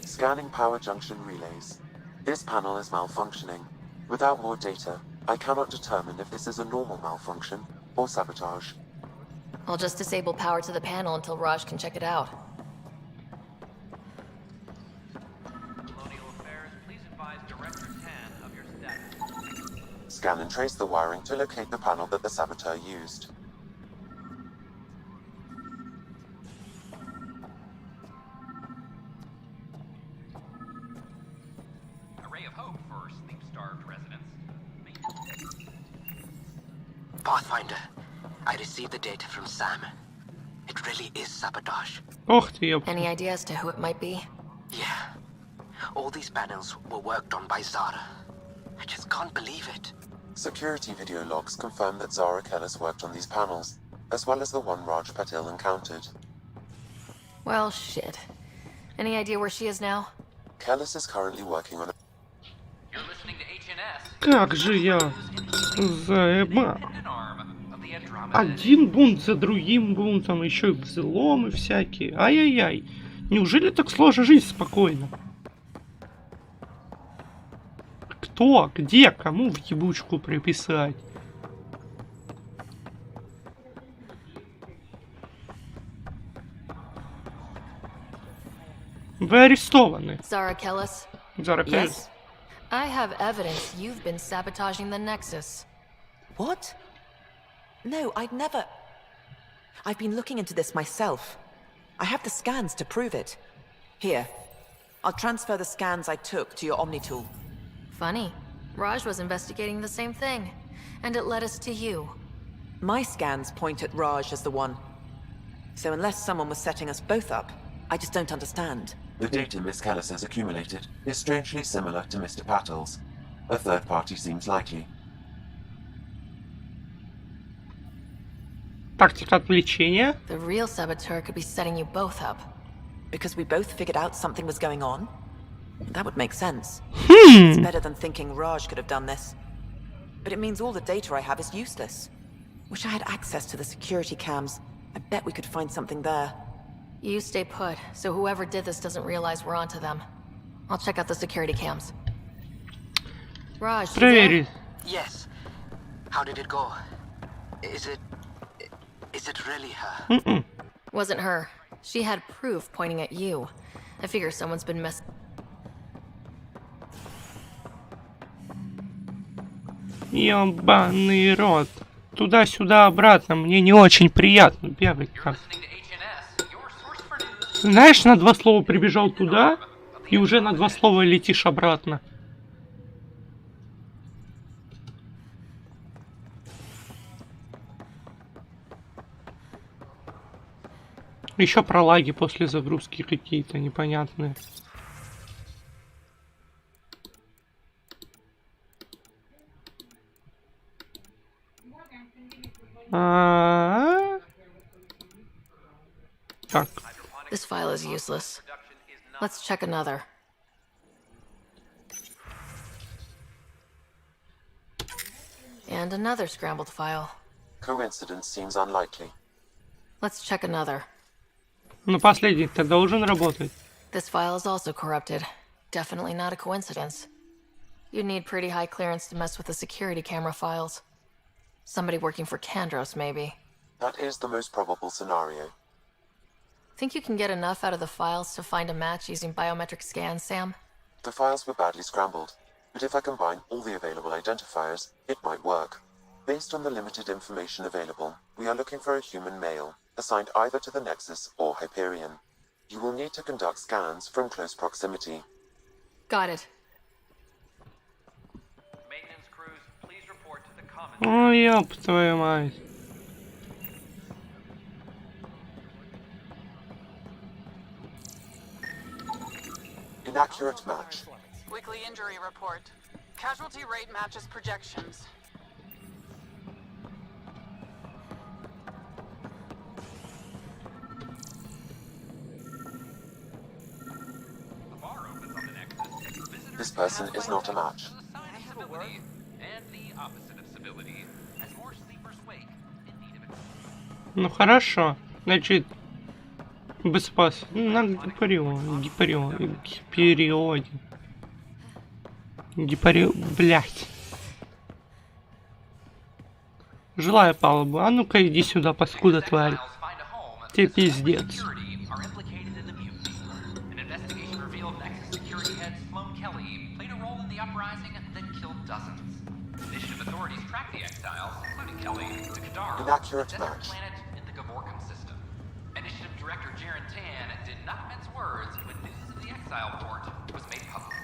Scanning power junction relays. This panel is malfunctioning. Without more data, I cannot determine if this is a normal malfunction or sabotage. I'll just disable power to the panel until Raj can check it out. Colonial Affairs, please advise Director Tan of your status. Scan and trace the wiring to locate the panel that the saboteur used. A ray of hope for sleep-starved residents. Pathfinder, I received the data from Sam. It really is sabotage. Ох ты, ёп. Any idea as to who it might be? Yeah. All these panels were worked on by Zara. I just can't believe it. Security video logs confirm that Zara Kellis worked on these panels, as well as the one Raj Patil encountered. Well, shit. Any idea where she is now? Kellis is currently working on a... You're listening to HNS. Как же я заебал. Of the Andromeda. Один бунт за другим бунтом, еще и взломы всякие. Ай-яй-яй. Неужели так сложно жить спокойно? Кто? Где? Кому в ебучку приписать? Вы арестованы. Zara Kellis? Zara Kellis. Yes. I have evidence you've been sabotaging the Nexus. What? No, I'd never... I've been looking into this myself. I have the scans to prove it. Here. I'll transfer the scans I took to your Omni-tool. Funny. Raj was investigating the same thing, and it led us to you. My scans point at Raj as the one. So unless someone was setting us both up, I just don't understand. The data Miss Kellis has accumulated is strangely similar to Mr. Patel's. A third party seems likely. Тактика отвлечения. The real saboteur could be setting you both up. Because we both figured out something was going on? That would make sense. It's better than thinking Raj could have done this. But it means all the data I have is useless. Wish I had access to the security cams. I bet we could find something there. You stay put, so whoever did this doesn't realize we're onto them. I'll check out the security cams. Raj, you there? Yes. How did it go? Is it really her? Wasn't her. She had proof pointing at you. I figure someone's been messing. Ёбаный рот. Туда-сюда, обратно. Мне не очень приятно бегать как. Знаешь, на 2 слова прибежал туда, и уже на 2 слова летишь обратно. Еще про лаги после загрузки какие-то непонятные. Так. This file is useless. Let's check another. And another scrambled file. Coincidence seems unlikely. Let's check another. Ну, последний-то должен работать. This file is also corrupted. Definitely not a coincidence. You'd need pretty high clearance to mess with the security camera files. Somebody working for Kandros, maybe. That is the most probable scenario. Think you can get enough out of the files to find a match using biometric scans, Sam? The files were badly scrambled, but if I combine all the available identifiers, it might work. Based on the limited information available, we are looking for a human male, assigned either to the Nexus or Hyperion. You will need to conduct scans from close proximity. Got it. Maintenance crews, please report to the common. Ой, ёб твою мать. Inaccurate match. Weekly injury report. Casualty rate matches projections. This person is not a match. Ну хорошо. Значит, без спас. На гиперионе. Блять. Жилая палубу. А ну-ка иди сюда, паскуда тварь. Тебе пиздец. Inaccurate match. Initiative Director Jaren Tan did not mince words when news of the exile port was made public.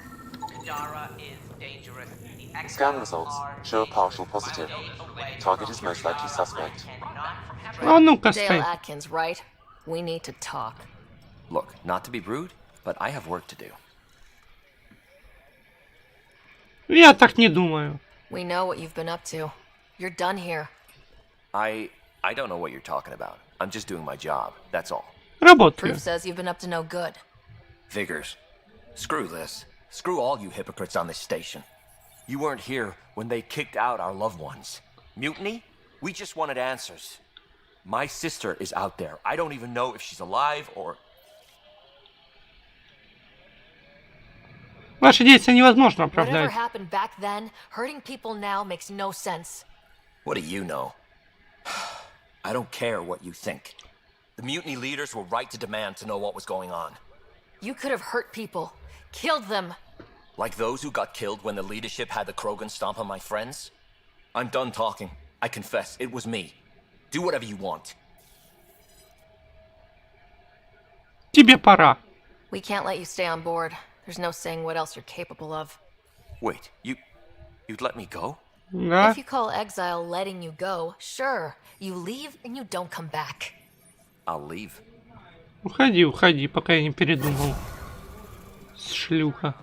Kadara is dangerous. Scan results show a partial positive. Target is most likely suspect. А ну-ка, Dale стой. Atkins, right? We need to talk. Look, not to be rude, but I have work to do. Я так не думаю. We know what you've been up to. You're done here. I don't know what you're talking about. I'm just doing my job, that's all. Работаю. Proof says you've been up to no good. Figures. Screw this. Screw all you hypocrites on this station. You weren't here when they kicked out our loved ones. Mutiny? We just wanted answers. My sister is out there. I don't even know if she's alive or... Ваши действия невозможно Whatever оправдать. happened back then, hurting people now makes no sense. What do you know? I don't care what you think. The mutiny leaders were right to demand to know what was going on. You could have hurt people, killed them. Like those who got killed when the leadership had the Krogan stomp on my friends? I'm done talking. I confess, it was me. Do whatever you want. Тебе пора. We can't let you stay on board. There's no saying what else you're capable of. Wait, you'd let me go? Да. If you call exile letting you go, sure. You leave and you don't come back. I'll leave. Уходи, уходи, пока я не передумал. Шлюха.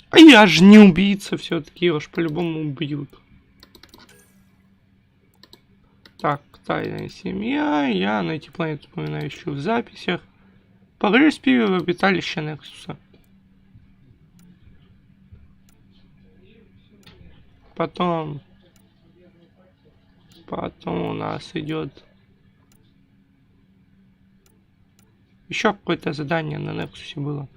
А я же не убийца, все-таки его ж по-любому убьют. Так, тайная семья. Я найти планету, упоминающую в записях. Погрузь пиво в обиталище Нексуса. Потом у нас идет еще какое-то задание на Нексусе было.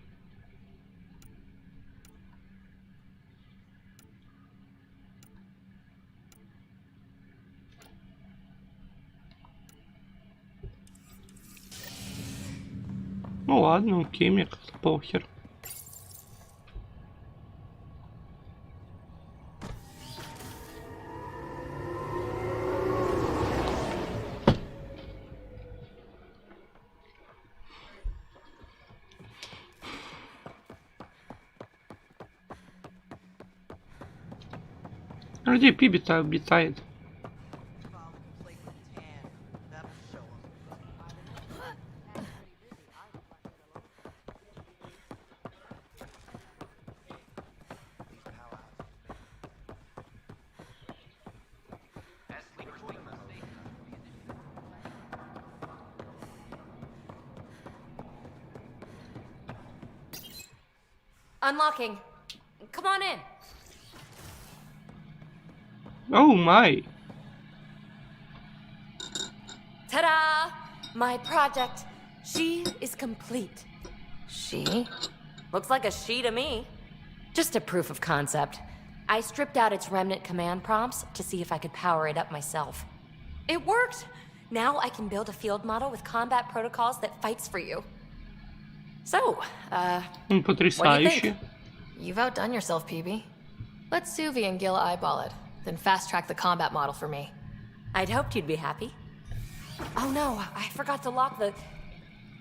Ну ладно, окей, мне как-то похер. Где Пиби-то обитает? Unlocking. Come on in. Oh my. Ta-da! My project. She is complete. She? Looks like a she to me. Just a proof of concept. I stripped out its remnant command prompts to see if I could power it up myself. It worked! Now I can build a field model with combat protocols that fights for you. So, what do you think? You've outdone yourself, PB. Let Suvi and Gil eyeball it, then fast-track the combat model for me. I'd hoped you'd be happy. Oh no, I forgot to lock the...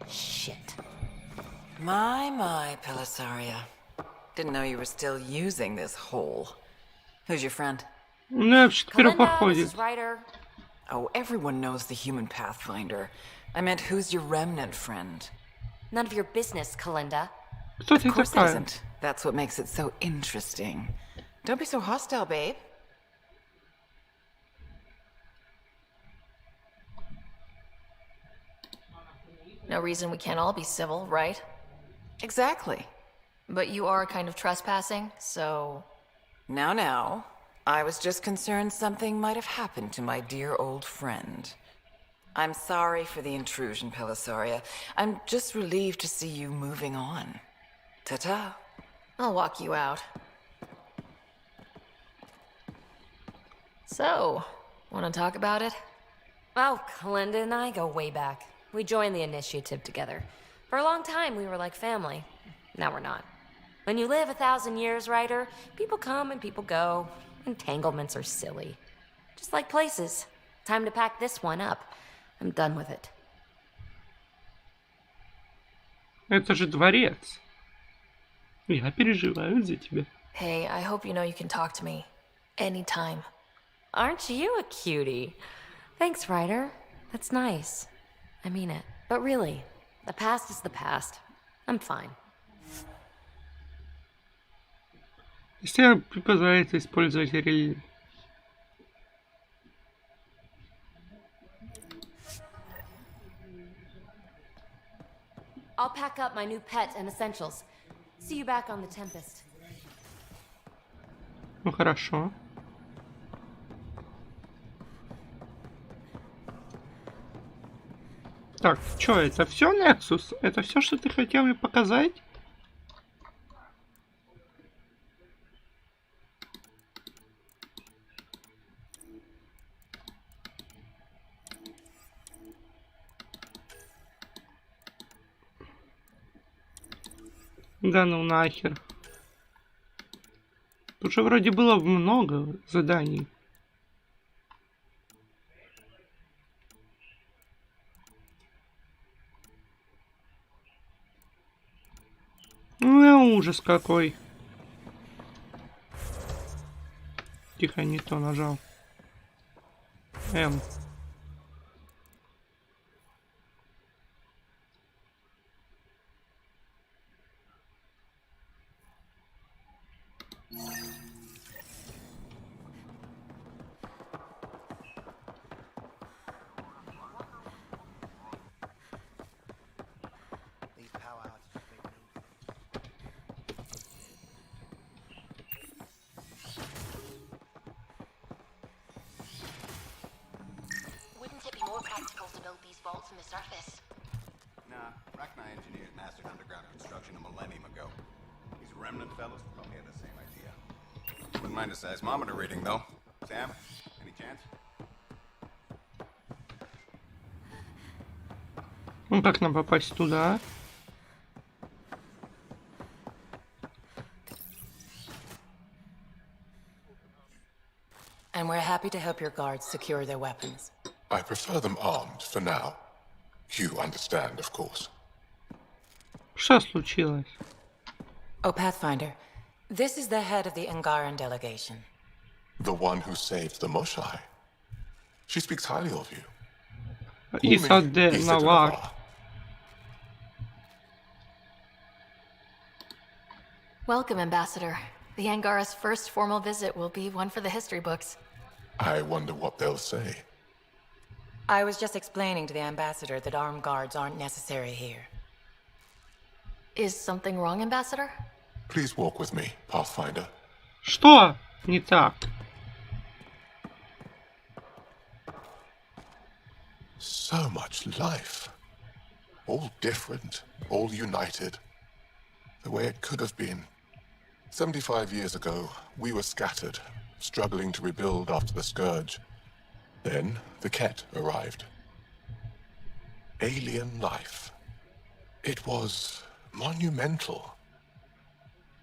Shit. My, Pelisaria. Didn't know you were still using this hole. Who's your friend? Ну, теперь This is Ryder. Oh, everyone knows the human Pathfinder. I meant, who's your remnant friend? None of your business, Kalinda. Кто ты Of course it такая? isn't. That's what makes it so interesting. Don't be so hostile, babe. No reason we can't all be civil, right? Exactly. But you are kind of trespassing, so... Now. I was just concerned something might have happened to my dear old friend. I'm sorry for the intrusion, Pelisaria. I'm just relieved to see you moving on. Ta-ta. I'll walk you out. So, wanna talk about it? Oh, Kalinda and I go way back. We joined the initiative together. For a long time, we were like family. Now we're not. When you live 1,000 years, Ryder, people come and people go. Entanglements are silly. Just like places. Time to pack this one up. I'm done with it. Это же дворец. Я переживаю за тебя. Hey, I hope you know you can talk to me. Anytime. Aren't you a cutie? Thanks, Ryder. That's nice. I mean it. But really, the past is the past. I'm fine. Если позволяет использовать реле. I'll pack up my new pet and essentials. See you back on the Tempest. Ну хорошо. Так, что это все, Nexus? Это все, что ты хотел мне показать? Да ну нахер. Тут же вроде было много заданий. Ну, ужас какой. Тихо, не то нажал. М. Wouldn't it be more practical to build these vaults in the surface? Nah, Rachni engineers mastered underground construction a millennium ago. These remnant fellows probably had the same idea. Wouldn't mind a seismometer reading, though. Sam, any chance? Ну как нам попасть туда? And we're happy to help your guards secure their weapons. I prefer them armed for now. You understand, of course. Что случилось? Oh, Pathfinder, this is the head of the Angaran delegation. The one who saved the Moshai. She speaks highly of you. Isa de Navar. Welcome, Ambassador. The Angara's first formal visit will be one for the history books. I wonder what they'll say. I was just explaining to the Ambassador that armed guards aren't necessary here. Is something wrong, Ambassador? Please walk with me, Pathfinder. Что не так? So much life. All different, all united. The way it could have been. 75 years ago, we were scattered, struggling to rebuild after the Scourge. Then, the Ket arrived. Alien life. It was monumental.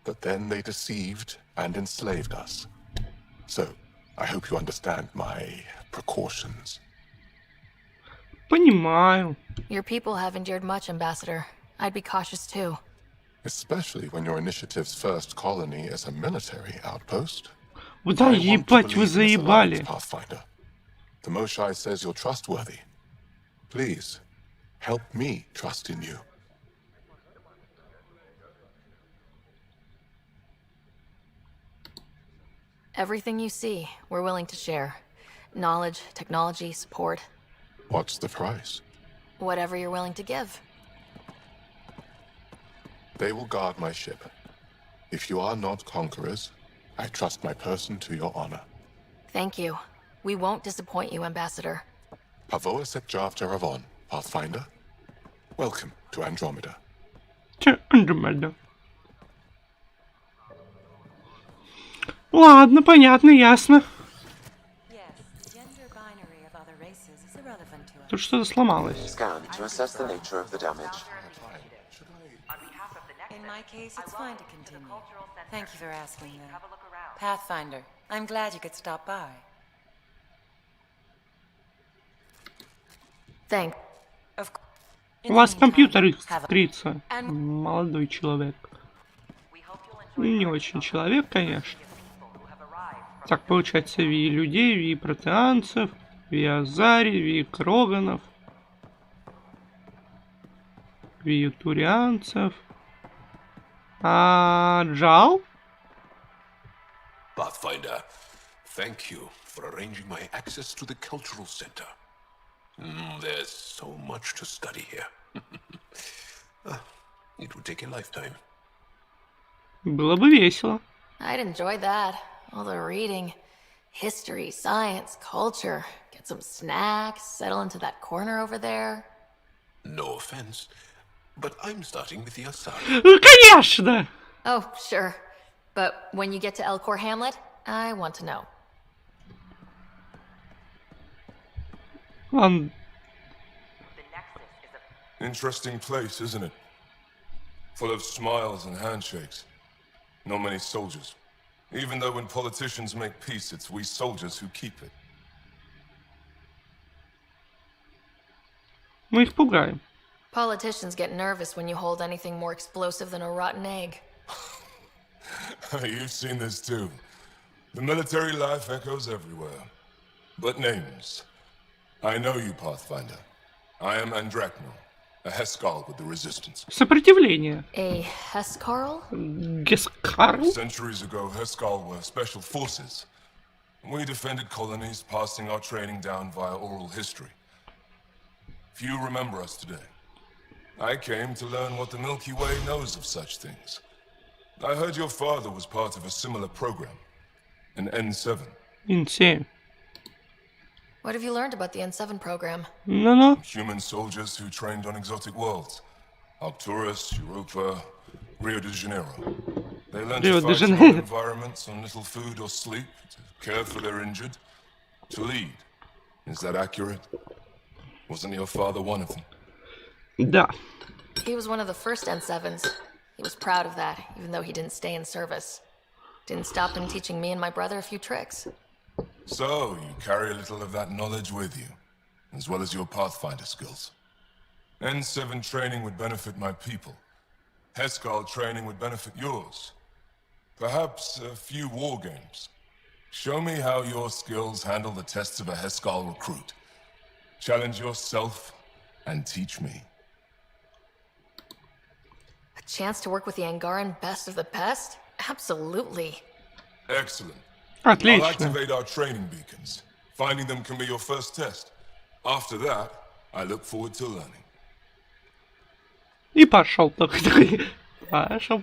But then they deceived and enslaved us. So, I hope you understand my precautions. Понимаю. Your people have endured much, Ambassador. I'd be cautious too. Especially when your initiative's first colony is a military outpost. Да ебать, вы заебали. Pathfinder. The Moshai says you're trustworthy. Please, help me trust in you. Everything you see, we're willing to share. Knowledge, technology, support. What's the price? Whatever you're willing to give. They will guard my ship. If you are not conquerors, I trust my person to your honor. Thank you. We won't disappoint you, Ambassador. Pavoa set Jav Teravon, Pathfinder. Welcome to Andromeda. Andromeda. Ладно, понятно, ясно. Тут что-то сломалось. Scan to assess the nature of the damage. In my case, it's fine to continue. Thank you for asking, though. Pathfinder, I'm glad you could stop by. Thanks. У вас компьютер искрится, молодой человек. Не очень человек, конечно. Так, получается, ви людей, ви протеанцев, ви азари, ви кроганов, ви ютурианцев. А Джал? Pathfinder, thank you for arranging my access to the cultural center. There's so much to study here. It would take a lifetime. Было бы весело. I'd enjoy that. All the reading. History, science, culture. Get some snacks, settle into that corner over there. No offense, but I'm starting with the Asari. Конечно! Oh, sure. But when you get to Elcor Hamlet, I want to know. Interesting place, isn't it? Full of smiles and handshakes. Not many soldiers. Even though when politicians make peace, it's we soldiers who keep it. Мы их пугаем. Politicians get nervous when you hold anything more explosive than a rotten egg. You've seen this too. The military life echoes everywhere. But names. I know you, Pathfinder. I am Andromeda, a Heskal with the Resistance. Сопротивление. A Hescarl? Гескарл? Centuries ago, Heskal were special forces. We defended colonies, passing our training down via oral history. Few remember us today. I came to learn what the Milky Way knows of such things. I heard your father was part of a similar program, an N7. N7. What have you learned about the N7 program? No. Human soldiers who trained on exotic worlds. Arcturus, Europa, Rio de Janeiro. They learned to fight in hot environments on little food or sleep, to care for their injured, to lead. Is that accurate? Wasn't your father one of them? Да. He was one of the first N7s. He was proud of that, even though he didn't stay in service. Didn't stop him teaching me and my brother a few tricks. So, you carry a little of that knowledge with you, as well as your Pathfinder skills. N7 training would benefit my people. Heskal training would benefit yours. Perhaps a few war games. Show me how your skills handle the tests of a Heskal recruit. Challenge yourself and teach me. A chance to work with the Angaran best of the best? Absolutely. Excellent. Отлично. I'll activate our training beacons. Finding them can be your first test. After that, I look forward to learning. И пошел такой. Пошел.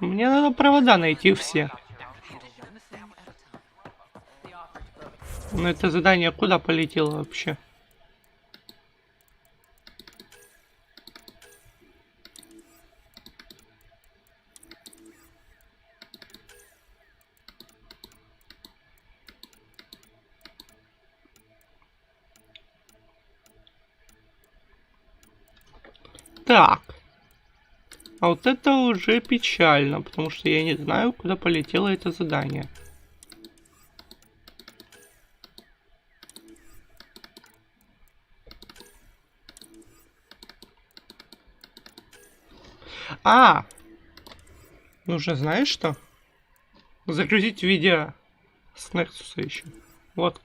Мне надо провода найти все. Но это задание куда полетело вообще? Так. А вот это уже печально, потому что я не знаю, куда полетело это задание. Нужно, знаешь что? Загрузить видео с Nexus еще. Вот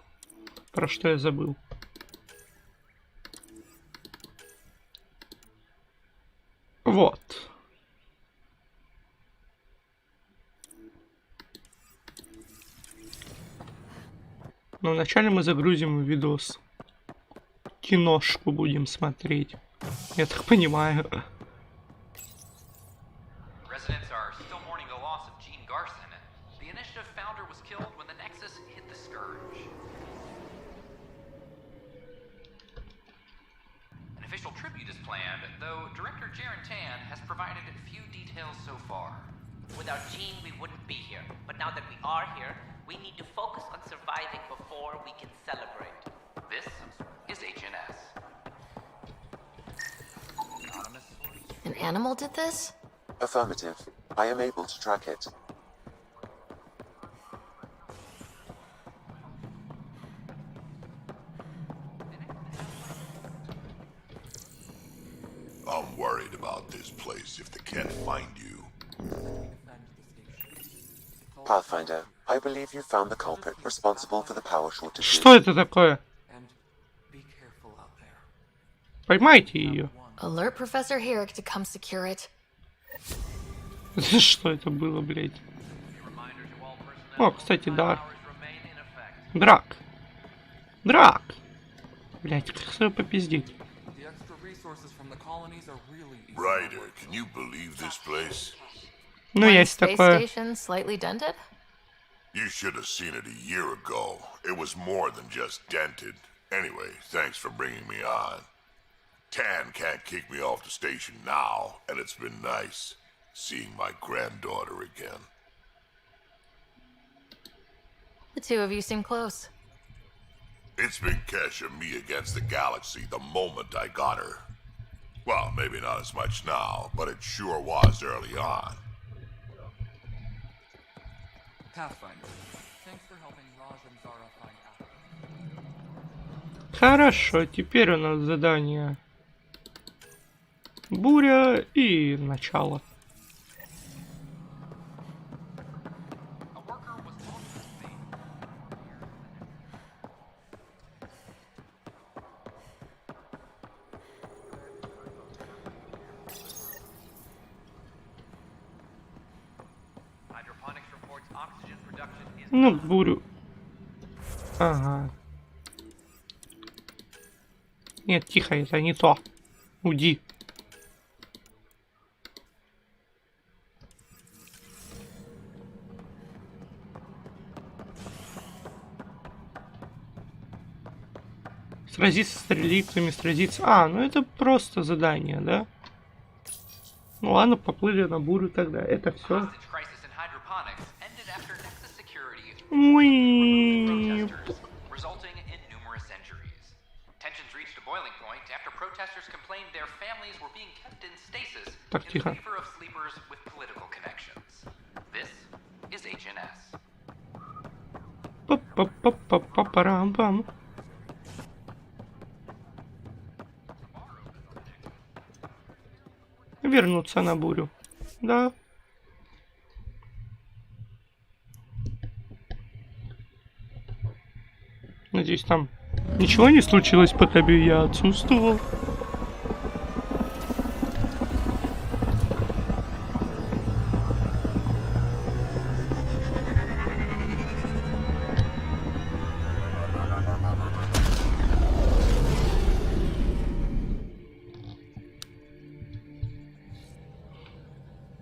про что я забыл. Вот. Но вначале мы загрузим видос. Киношку будем смотреть. Я так понимаю. Residents are still mourning the loss of Gene Garson. The initiative founder was killed when the Nexus hit the Scourge. An official tribute is planned, though Director Jaren Tan has provided few details so far. Without Gene, we wouldn't be here. But now that we are here, we need to focus on surviving before we can celebrate. This is HNS. An animal did this? Affirmative. I am able to track it. I'm worried about this place if they can't find you. Pathfinder, I believe you found the culprit responsible for the power shortages. Что это такое? Поймайте ее. Alert Professor Herrick to come secure it. Что это было, блядь? О, кстати, дар. Драк. Драк! Блядь, как свое попиздить? Ryder, can you believe this place? Ну, есть Space такое. station slightly dented? You should have seen it a year ago. It was more than just dented. Anyway, thanks for bringing me on. Tan can't kick me off the station now, and it's been nice seeing my granddaughter again. The two of you seem close. It's been Kesha me against the galaxy the moment I got her. Well, maybe not as much now, but it sure was early on. Pathfinder, thanks for helping Raj and Zara find out. Хорошо, теперь у нас задание. Буря и начало. Ну, бурю. Ага. Нет, тихо, это не то. Уйди. Сразиться с реликтами, сразиться... А, ну это просто задание, да? Ну ладно, поплыли на бурю тогда. Это все. Ой. Resulting in numerous injuries. Tensions reached a boiling point after protesters complained their families were being kept in stasis Так, in тихо. favor of sleepers with political connections. This is HNS. Па-па-па-па-па-парам-пам. Вернуться на бурю. Да. Надеюсь, там ничего не случилось, пока я отсутствовал.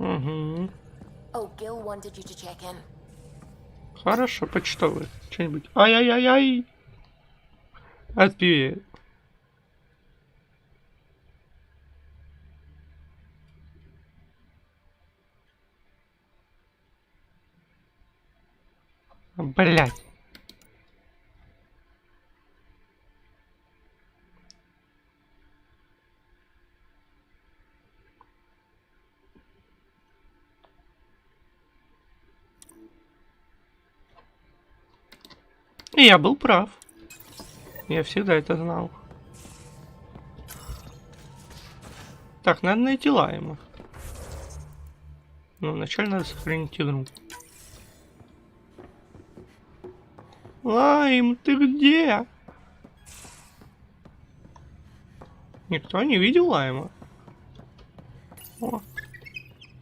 Угу. Oh, Gil wanted you to check in. Хорошо, почтовый. Что-нибудь. Ай-яй-яй-яй. Отпей. Блять. И я был прав. Я всегда это знал. Так, надо найти Лайма. Но вначале надо сохранить игру. Лайм, ты где? Никто не видел Лайма? О.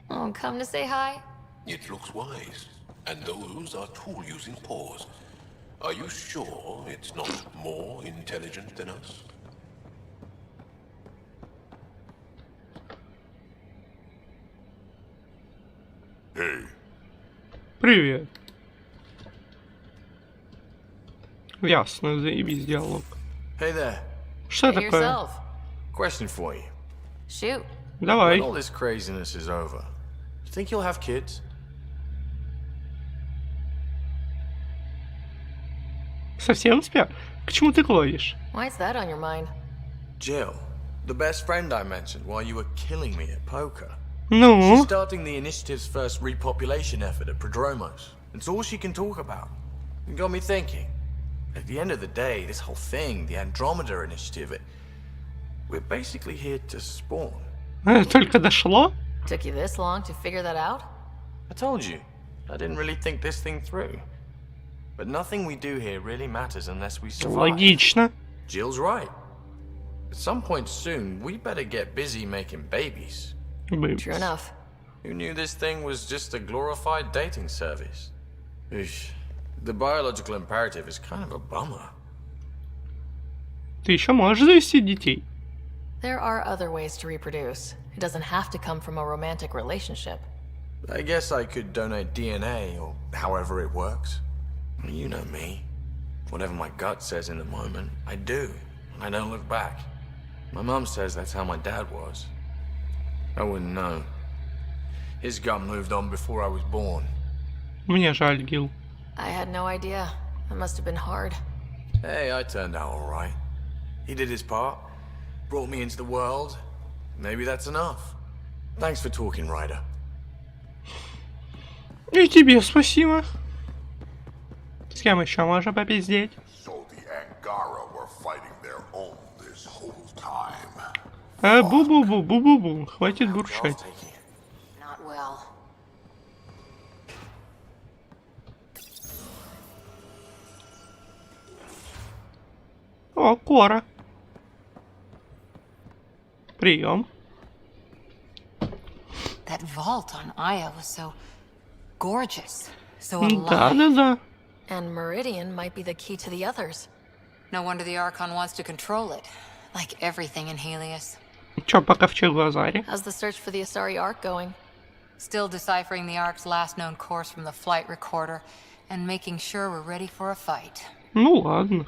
Oh, come to say hi? It looks wise, and those are tool-using paws. Are you sure it's not more intelligent than us? Hey. Привет. Ясно, заебись диалог. Hey there. Что такое? Question for you. Shoot. Давай. When all this craziness is over, do you think you'll have kids? Совсем спят? К чему ты клонишь? Why's that on your mind? Jill, the best friend I mentioned while you were killing me at poker. No. She's starting the initiative's first repopulation effort at Prodromos. It's all she can talk about. It got me thinking. At the end of the day, this whole thing, the Andromeda initiative, we're basically here to spawn. Только дошло? Took you this long to figure that out? I told you, I didn't really think this thing through. But nothing we do here really matters unless we survive. Логично. Jill's right. At some point soon, we better get busy making babies. True enough. Who knew this thing was just a glorified dating service? Eesh. The biological imperative is kind of a bummer. Ты еще можешь завести детей. There are other ways to reproduce. It doesn't have to come from a romantic relationship. I guess I could donate DNA, or however it works. You know me. Whatever my gut says in the moment, I do, and I don't look back. My mom says that's how my dad was. I wouldn't know. His gut moved on before I was born. Мне жаль, Гил. I had no idea. It must have been hard. Hey, I turned out alright. He did his part. Brought me into the world. Maybe that's enough. Thanks for talking, Ryder. И тебе спасибо. С кем еще можно попиздеть? So the Angara were fighting their own this whole time. Бу-бу-бу, бу-бу-бу. Хватит бурчать. Not well. О, Кора. Прием. That vault on Aya was so gorgeous, so Да, alive. да, да. And Meridian might be the key to the others. No wonder the Archon wants to control it, like everything in Helios. Чё, пока в Чеглазаре? How's the search for the Asari Ark going? Still deciphering the Ark's last known course from the flight recorder, and making sure we're ready for a fight. Ну ладно.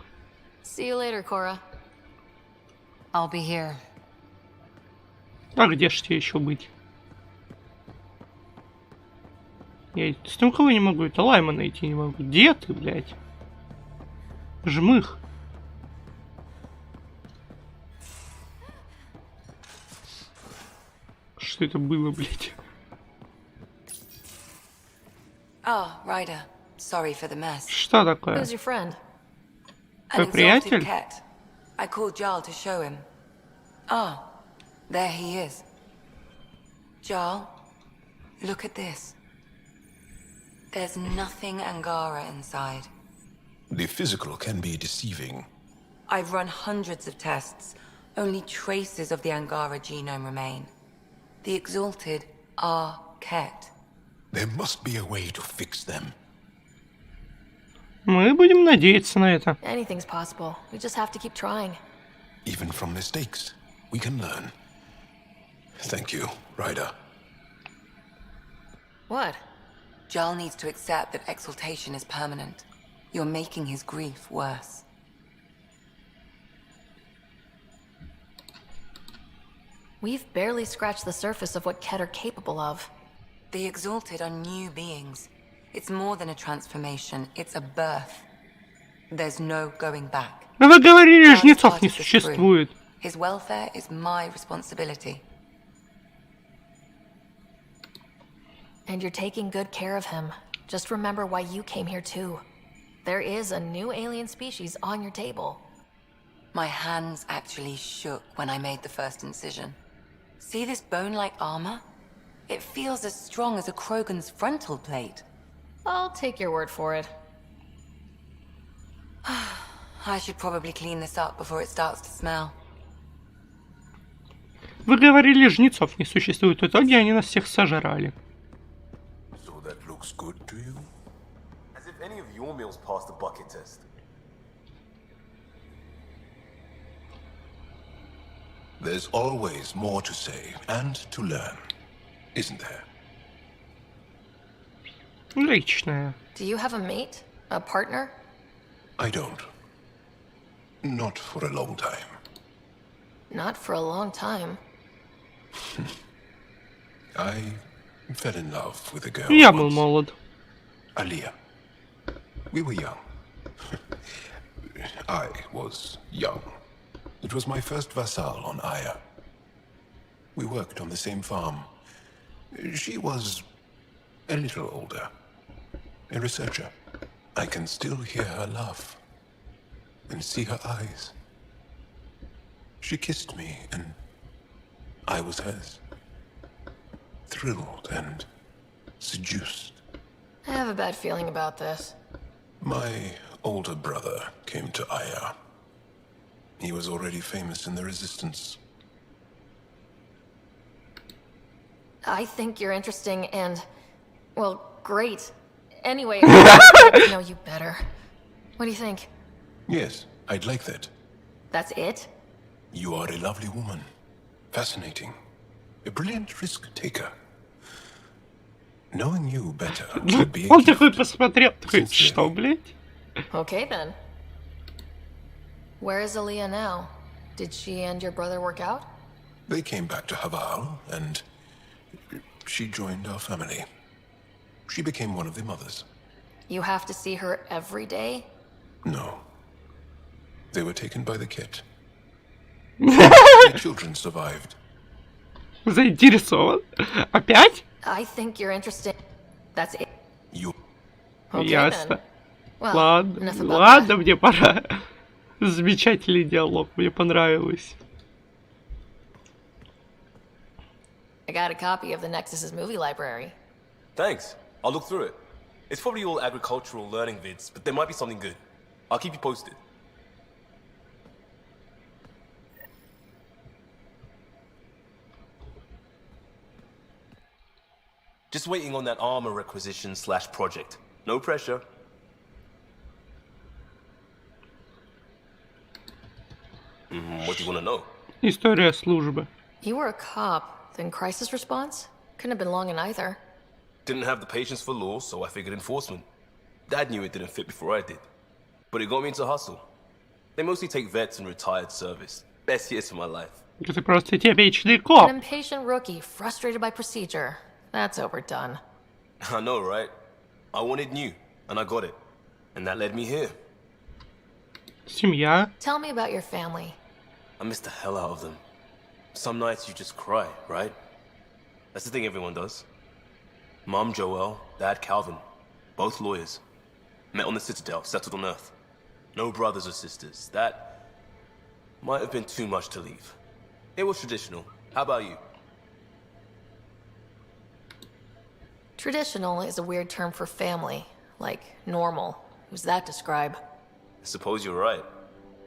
See you later, Cora. I'll be here. А где ж тебе еще быть? Я с никого не могу, это Лайма найти не могу. Где ты, блядь? Жмых. Что это было, блядь? Oh, Ryder. Sorry for the mess. Что такое? Who's your friend? An Твой приятель? exalted cat. I called Jarl to show him. Ah, there he is. Jarl, look at this. There's nothing Angara inside. The physical can be deceiving. I've run hundreds of tests. Only traces of the Angara genome remain. The Exalted are Ket. There must be a way to fix them. Мы будем надеяться на это. Anything's possible. We just have to keep trying. Even from mistakes, we can learn. Thank you, Ryder. What? Jarl needs to accept that exaltation is permanent. You're making his grief worse. We've barely scratched the surface of what Ket are capable of. The Exalted are new beings. It's more than a transformation, it's a birth. There's no going back. Но вы говорили, жнецов не существует. His welfare is my responsibility. And you're taking good care of him. Just remember why you came here too. There is a new alien species on your table. My hands actually shook when I made the first incision. See this bone-like armor? It feels as strong as a Krogan's frontal plate. I'll take your word for it. I should probably clean this up before it starts to smell. Вы говорили, жнецов не существует. В итоге они нас всех сожрали. So that looks good to you? As if any of your meals passed the bucket test. There's always more to say and to learn, isn't there? Личное. Do you have a mate? A partner? I don't. Not for a long time. Not for a long time. I fell in love with a girl. Я был молод. Aliyah. We were young. I was young. It was my first vassal on Aya. We worked on the same farm. She was a little older. A researcher. I can still hear her laugh. And see her eyes. She kissed me, and I was hers. Thrilled and seduced. I have a bad feeling about this. My older brother came to Aya. He was already famous in the Resistance. I think you're interesting and, well, great. Anyway, I'd like to know you better. What do you think? Yes, I'd like that. That's it? You are a lovely woman. Fascinating. A brilliant risk taker. Knowing you better would be a Он gift. такой посмотрел, такой, что, блядь? Okay then. Where is Aaliyah now? Did she and your brother work out? They came back to Haval, and she joined our family. She became one of the mothers. You have to see her every day? No. They were taken by the kit. Their children survived. Заинтересован? Опять? I think you're interesting. That's it. You. Okay Ясно. then. Well, Ладно, enough about ладно, мне пора. Замечательный диалог, мне понравилось. I got a copy of the Nexus's movie library. Thanks. I'll look through it. It's probably all agricultural learning vids, but there might be something good. I'll keep you posted. Just waiting on that armor requisition / project. No pressure. What do you want to know? История службы. You were a cop, then crisis response? Couldn't have been long in either. Didn't have the patience for law, so I figured enforcement. Dad knew it didn't fit before I did. But it got me into hustle. They mostly take vets and retired service. Best years of my life. Ты просто типичный An коп. impatient rookie, frustrated by procedure. That's overdone. I know, right? I wanted new, and I got it. And that led me here. Семья. Tell me about your family. I miss the hell out of them. Some nights you just cry, right? That's the thing everyone does. Mom Joelle, Dad Calvin, both lawyers. Met on the Citadel, settled on Earth. No brothers or sisters. That might have been too much to leave. It was traditional. How about you? Traditional is a weird term for family, like normal. Who's that describe? I suppose you're right.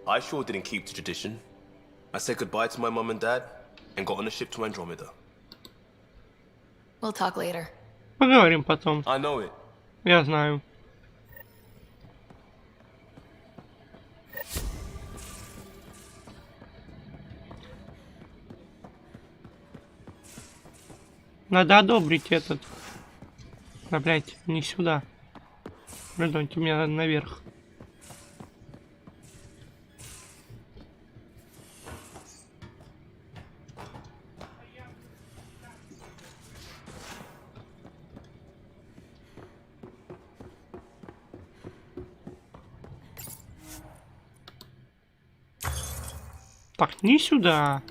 I sure didn't keep to tradition. I said goodbye to my mom and dad and got on a ship to Andromeda. We'll talk later. Поговорим потом. I know it. Я знаю. Надо одобрить этот. Да, блядь, не сюда. Придумайте, мне надо наверх. Так, не сюда.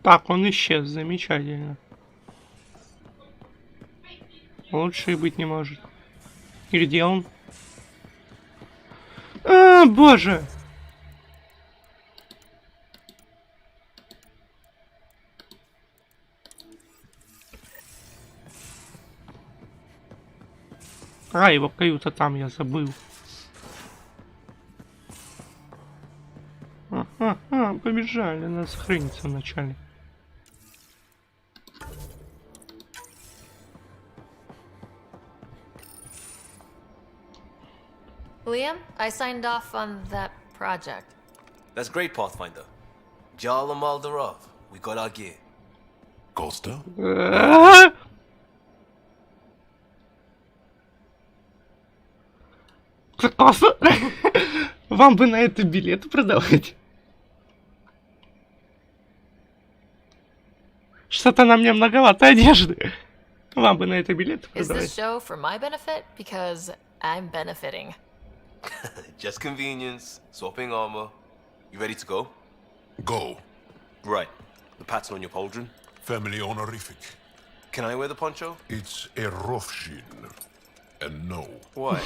Так, он исчез, замечательно. Лучше и быть не может. И где он? А, боже! А, его каюта там, я забыл. Побежали, надо сохраниться вначале. Liam, I signed off on that project. That's great, Pathfinder. Jala Maldarov, we got our gear. Costa? Классно! Вам бы на это билеты продавать. Что-то на мне многовато одежды. Вам бы на это билеты Is this продавать. show for my benefit? Because I'm benefiting. Just convenience, swapping armor. You ready to go? Go. Right. The pattern on your pauldron? Family honorific. Can I wear the poncho? It's a Rofshin. And no. Why?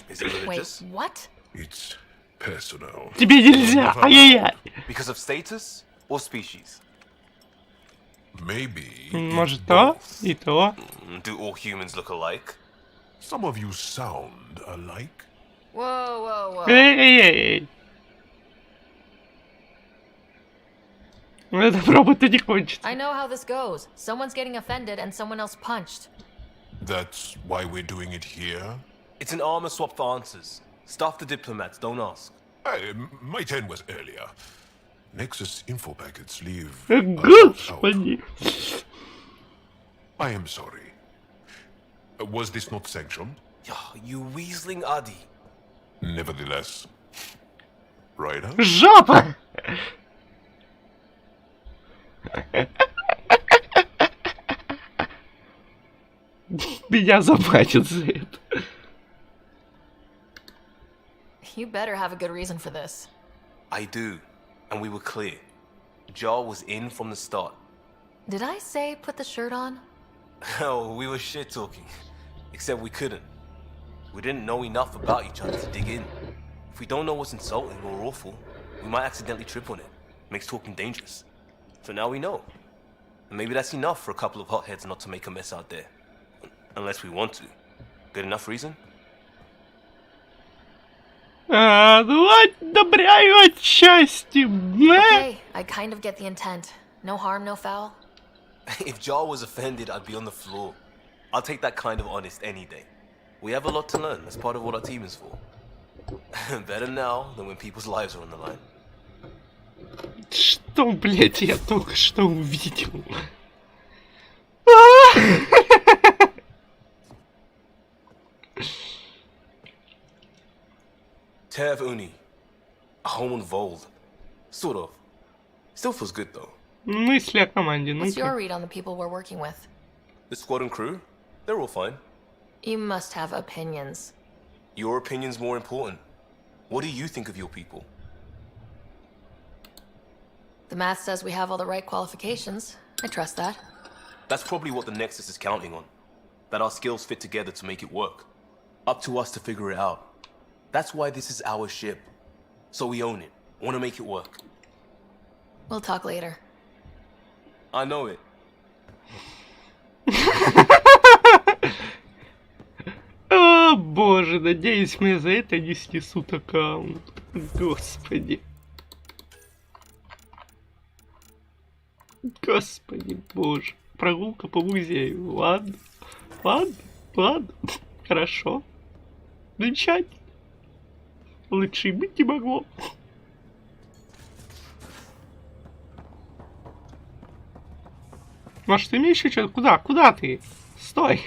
Is it religious? Wait, what? It's personal. Тебе нельзя. Ай-яй-яй. Because of status or species? Maybe. Может, то и то. Do all humans look alike? Some of you sound alike. Whoa, whoa, whoa. Эй-эй-эй. Этот робот не кончится. I know how this goes. Someone's getting offended and someone else punched. That's why we're doing it here? It's an armor swap for answers. Stuff the diplomats, don't ask. Hey, my turn was earlier. Nexus info packets leave. Господи. I am sorry. Was this not sanctioned? You weaseling Adi. Nevertheless. Ryder? Жопа! Меня заплатят за это. You better have a good reason for this. I do. And we were clear. Jar was in from the start. Did I say put the shirt on? Oh, we were shit talking. Except we couldn't. We didn't know enough about each other to dig in. If we don't know what's insulting or awful, we might accidentally trip on it. Makes talking dangerous. So now we know. And maybe that's enough for a couple of hotheads not to make a mess out there. Unless we want to. Good enough reason? Ну, одобряю отчасти. Okay, I kind of get the intent. No harm, no foul. If Jar was offended, I'd be on the floor. I'll take that kind of honest any day. We have a lot to learn. That's part of what our team is for. Better now than when people's lives are on the line. Что, блядь, я только что увидел? Tev Uni. A home involved. Sort of. Still feels good though. Мысли о команде, What's your ну-ка. read on the people we're working with? The squad and crew? They're all fine. You must have opinions. Your opinion's more important. What do you think of your people? The math says we have all the right qualifications. I trust that. That's probably what the Nexus is counting on. That our skills fit together to make it work. Up to us to figure it out. That's why this is our ship. So we own it. Want to make it work. We'll talk later. I know it. О, боже, надеюсь, мне за это не снесут аккаунт. Господи. Господи, боже. Прогулка по музею. Ладно. Ладно. Ладно. Хорошо. Замечательно. Лучше и быть не могло. Может, ты мне еще что-то? Куда? Куда ты? Стой.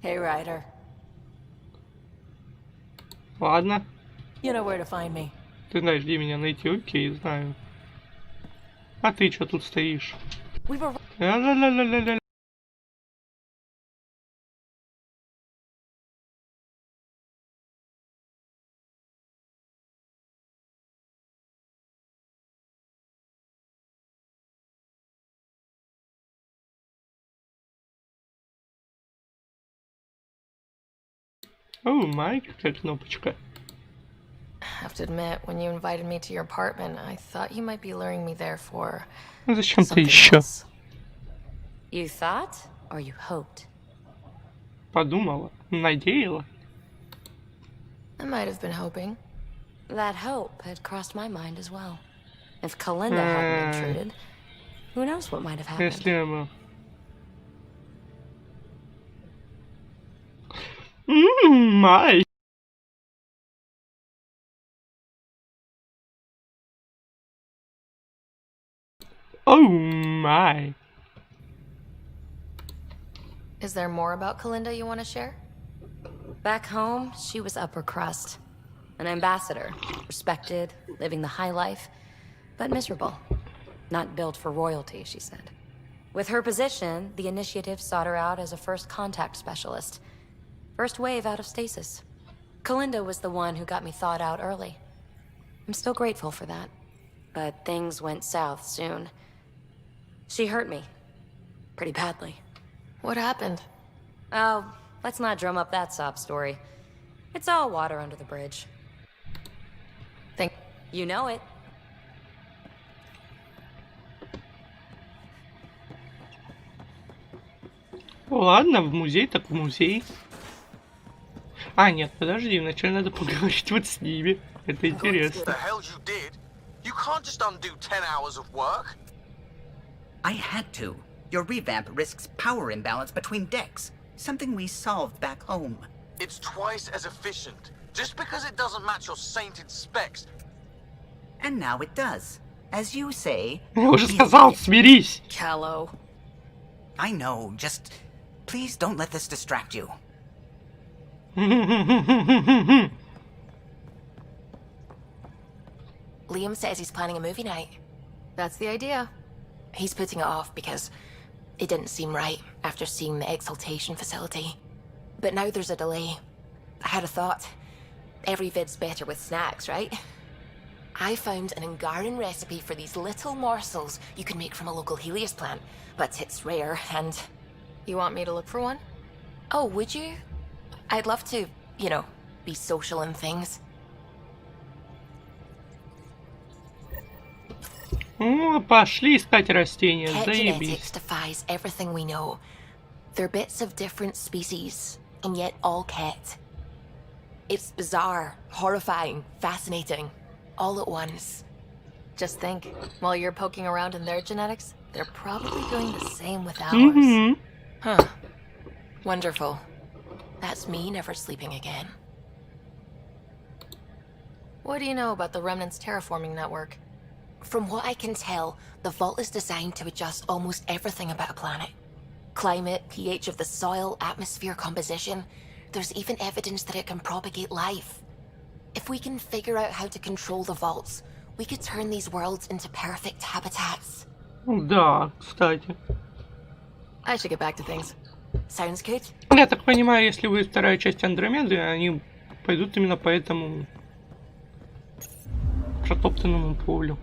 Hey, Ryder. Ладно. You know where to find me. Ты знаешь, где меня найти? Окей, знаю. А ты что тут стоишь? We were... Ля-ля-ля-ля-ля-ля. О, май, какая кнопочка. Have to admit, when you invited me to your apartment, I thought you might be luring me there for Ну зачем-то something еще? else. You thought or you hoped? Подумала, надеяла. I might have been hoping. That hope had crossed my mind as well. If Kalinda hadn't intruded, who knows what might have happened. Если она... Май. Oh my. Is there more about Kalinda you want to share? Back home, she was upper crust. An ambassador, respected, living the high life, but miserable. Not built for royalty, she said. With her position, the initiative sought her out as a first contact specialist. First wave out of stasis. Kalinda was the one who got me thawed out early. I'm still grateful for that. But things went south soon. She hurt me. Pretty badly. What happened? Oh, let's not drum up that sob story. It's all water under the bridge. You know it. Ладно, в музей так в музей. А, нет, подожди, вначале надо поговорить вот с ними. Это интересно. You can't just undo 10 hours of work. I had to. Your revamp risks power imbalance between decks, something we solved back home. It's twice as efficient. Just because it doesn't match your sainted specs. And now it does. As you say... Я уже сказал, смирись. Callow. I know, just... Please don't let this distract you. Liam says he's planning a movie night. That's the idea. He's putting it off because it didn't seem right after seeing the exaltation facility. But now there's a delay. I had a thought. Every vid's better with snacks, right? I found an Angaran recipe for these little morsels you can make from a local Helios plant, but it's rare and... You want me to look for one? Oh, would you? I'd love to, you know, be social and things. Ну, пошли искать растения, Ket заебись. genetics defies everything we know. They're bits of different species, and yet all Ket. It's bizarre, horrifying, fascinating, all at once. Just think, while you're poking around in their genetics, they're probably doing the same with ours. Mm-hmm. Huh. Wonderful. That's me never sleeping again. What do you know about the Remnant's terraforming network? From what I can tell, the vault is designed to adjust almost everything about a planet. Climate, pH of the soil, atmosphere composition. There's even evidence that it can propagate life. If we can figure out how to control the vaults, we could turn these worlds into perfect habitats. Да, кстати. I should get back to things. Sounds good. Я так понимаю, если будет вторая часть Андромеды, они пойдут именно по этому протоптанному полю.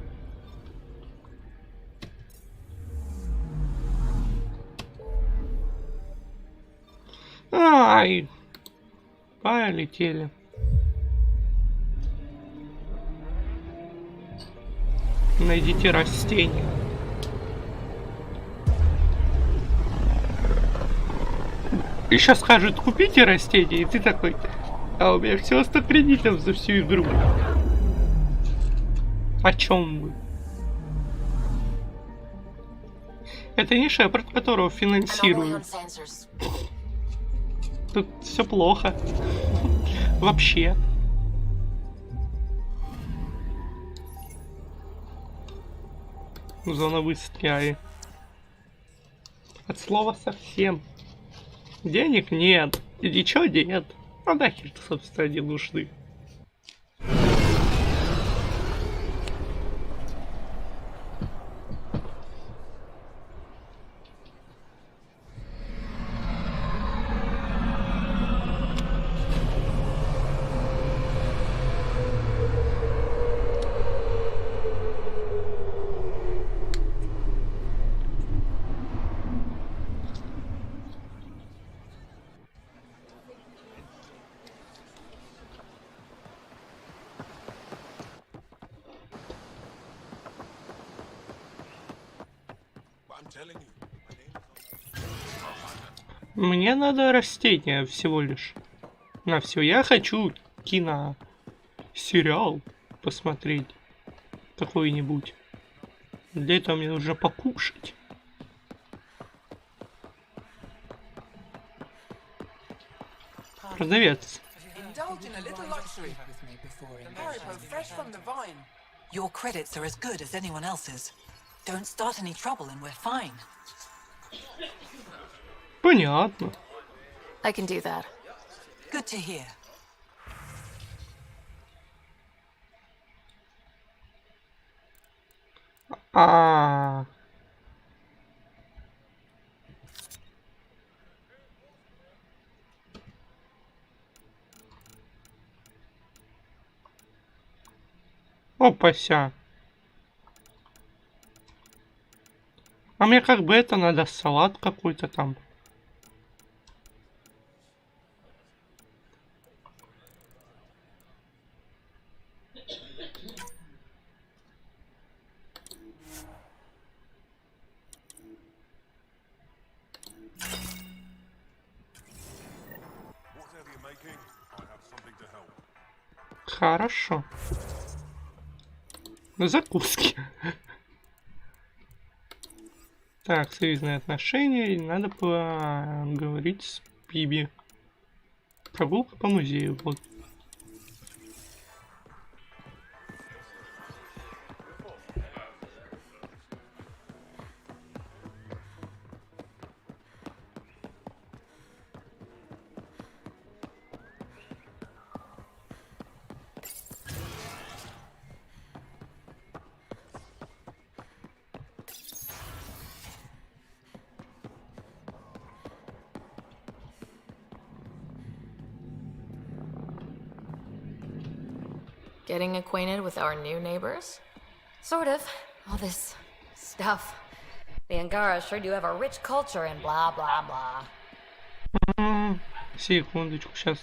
Ай, полетели. Найдите растения. И сейчас скажут, купите растения, и ты такой, а у меня всего 100 кредитов за всю игру. О чем вы? Это не Шепард, которого финансируют. Тут все плохо. Вообще. Зона выстряли. От слова совсем. Денег нет. И ничего нет. А нахер-то, собственно, они нужны. Мне надо растения всего лишь. На все. Я хочу кино, сериал посмотреть какой-нибудь. Для этого мне нужно покушать. Продавец. Your credits are as good as anyone else's. Don't start any trouble and we're fine. Понятно. I can do that. Good to hear. А. Опася. А мне как бы это надо, салат какой-то там. Хорошо. Закуски. Так, союзные отношения. Надо поговорить с Биби. Прогулка по музею. Вот. Getting acquainted with our new neighbors? Sort of. All this stuff. The Angara sure do have a rich culture and blah blah blah. Секундочку, сейчас.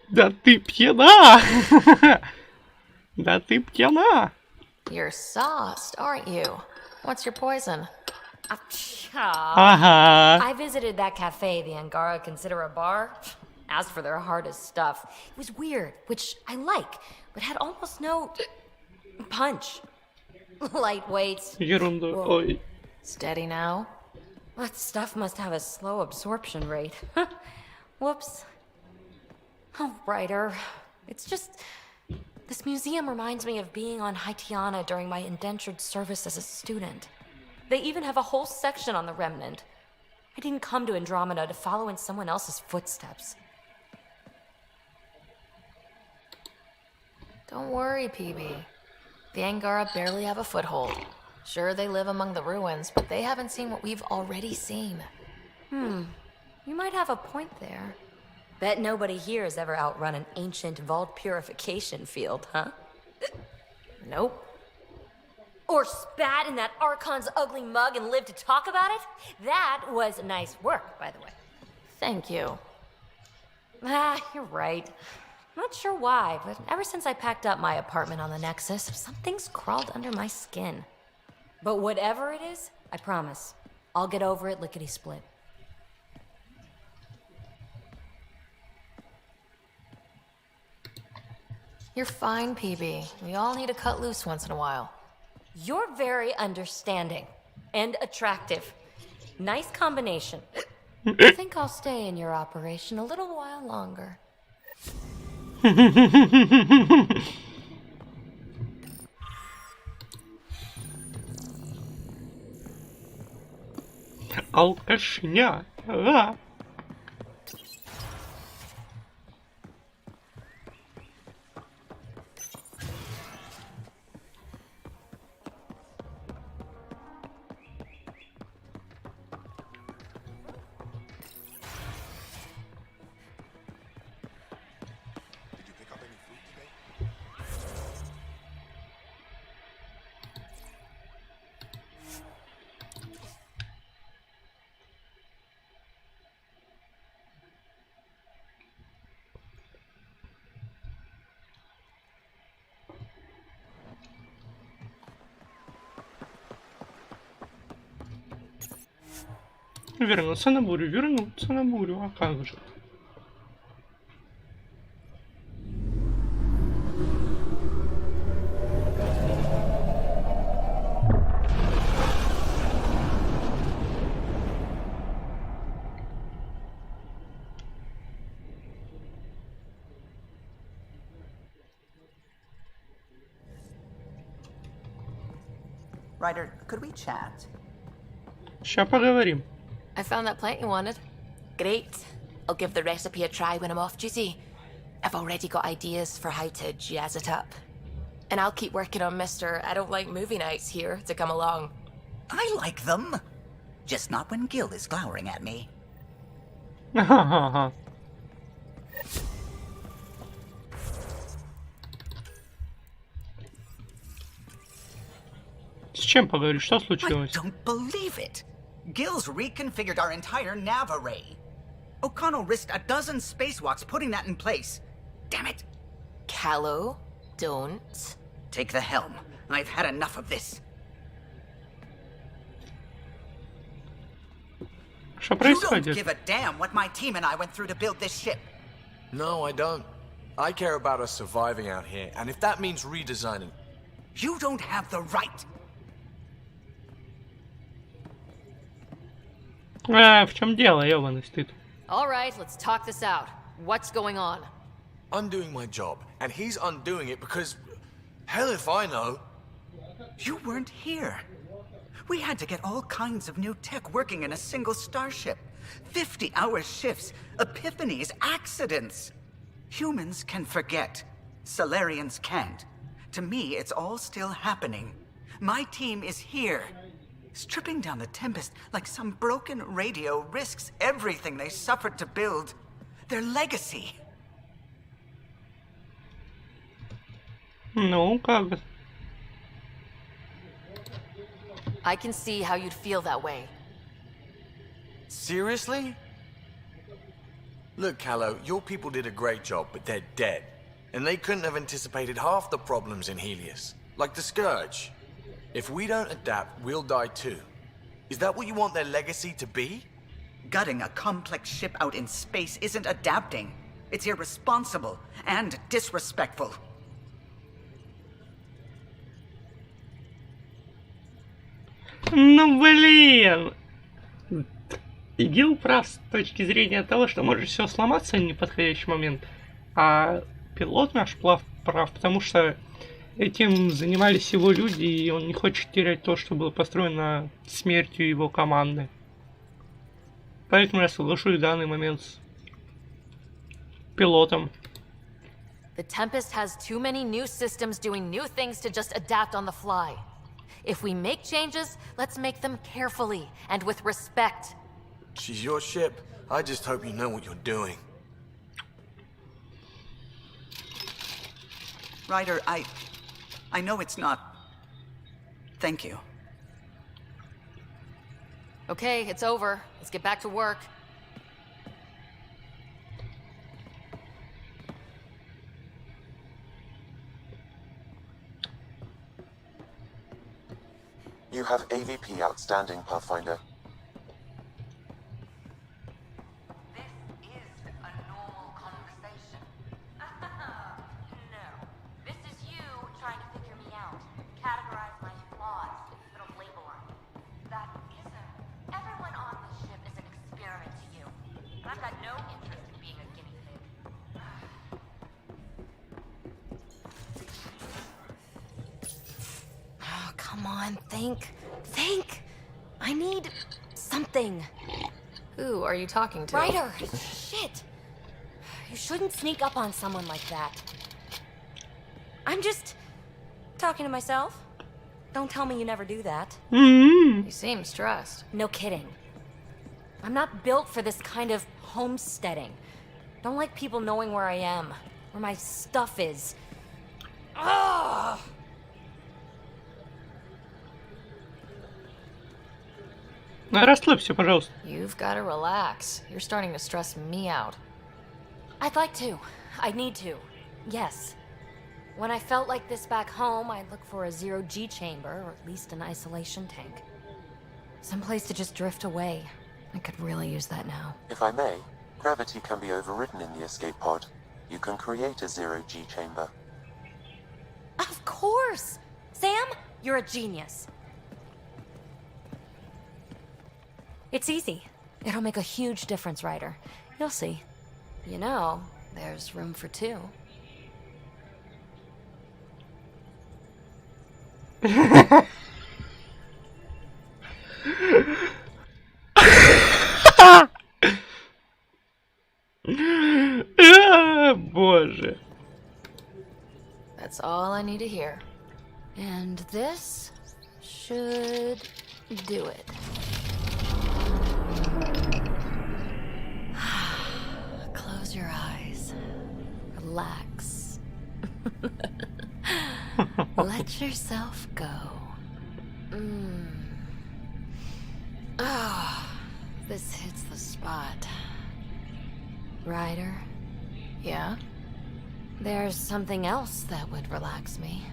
Да ты пьяна! Да ты пьяна. You're sauced, aren't you? What's your poison? Ага. I visited that cafe the Angara consider a bar. Asked for their hardest stuff. It was weird, which I like, but had almost no punch. Lightweight. Ерунду. Whoa. Ой. Steady now? That stuff must have a slow absorption rate. Whoops. Oh, Ryder. It's just... This museum reminds me of being on Haitiana during my indentured service as a student. They even have a whole section on the Remnant. I didn't come to Andromeda to follow in someone else's footsteps. Don't worry, PB. The Angara barely have a foothold. Sure, they live among the ruins, but they haven't seen what we've already seen. You might have a point there. Bet nobody here has ever outrun an ancient vault purification field, huh? Nope. Or spat in that Archon's ugly mug and lived to talk about it? That was nice work, by the way. Thank you. You're right. Not sure why, but ever since I packed up my apartment on the Nexus, something's crawled under my skin. But whatever it is, I promise, I'll get over it lickety-split. You're fine, PB. We all need to cut loose once in a while. You're very understanding and attractive. Nice combination. I think I'll stay in your operation a little while longer. Алкашня. Ага. Вернуться на бурю, а как же? Ryder, could we chat? Ща поговорим. I found that plant you wanted. Great. I'll give the recipe a try when I'm off duty. I've already got ideas for how to jazz it up. And I'll keep working on Mr. I don't like movie nights here to come along. I like them. Just not when Gil is glowering at me. С чем поговоришь? Что I случилось? don't believe it. Gil's reconfigured our entire nav array. O'Connell risked a dozen spacewalks putting that in place. Damn it. Callow, don't. Take the helm. I've had enough of this. Что You don't происходит? give a damn what my team and I went through to build this ship. No, I don't. I care about us surviving out here, and if that means redesigning... You don't have the right. В чем дело, ёбаный стыд? All right, let's talk this out. What's going on? I'm doing my job, and he's undoing it because... Hell if I know. You weren't here. We had to get all kinds of new tech working in a single starship. 50-hour shifts, epiphanies, accidents. Humans can forget. Solarians can't. To me, it's all still happening. My team is here. Stripping down the Tempest like some broken radio risks everything they suffered to build. Their legacy. Ну, как? I can see how you'd feel that way. Seriously? Look, Callow, your people did a great job, but they're dead. and they couldn't have anticipated half the problems in Helios, like the Scourge. If we don't adapt, we'll die too. Is that what you want their legacy to be? Gutting a complex ship out in space isn't adapting. It's irresponsible and disrespectful. Ну блин! Игил прав с точки зрения того, что может все сломаться в неподходящий момент. А пилот наш прав, потому что этим занимались его люди, и он не хочет терять то, что было построено смертью его команды. Поэтому я соглашусь в данный момент с пилотом. The Tempest has too many new systems doing new things to just adapt on the fly. If we make changes, let's make them carefully and with respect. She's your ship. I just hope you know what you're doing. Ryder, I know it's not... Thank you. Okay, it's over. Let's get back to work. You have AVP outstanding, Pathfinder. Come on, think. I need something. Who are you talking to? Ryder! Shit! You shouldn't sneak up on someone like that. I'm just talking to myself. Don't tell me you never do that. You seem stressed. No kidding. I'm not built for this kind of homesteading. Don't like people knowing where I am, where my stuff is. Ugh! Расслабься, пожалуйста. You've got to relax. You're starting to stress me out. I'd like to. I need to. Yes. When I felt like this back home, I'd look for a zero-G chamber, or at least an isolation tank. Someplace to just drift away. I could really use that now. If I may, gravity can be overridden in the escape pod. You can create a zero-G chamber. Of course! Sam, you're a genius. It's easy. It'll make a huge difference, Ryder. You'll see. You know, there's room for two. Боже. That's all I need to hear. And this should do it. Close your eyes. Relax. Let yourself go. This hits the spot. Ryder? Yeah? There's something else that would relax me.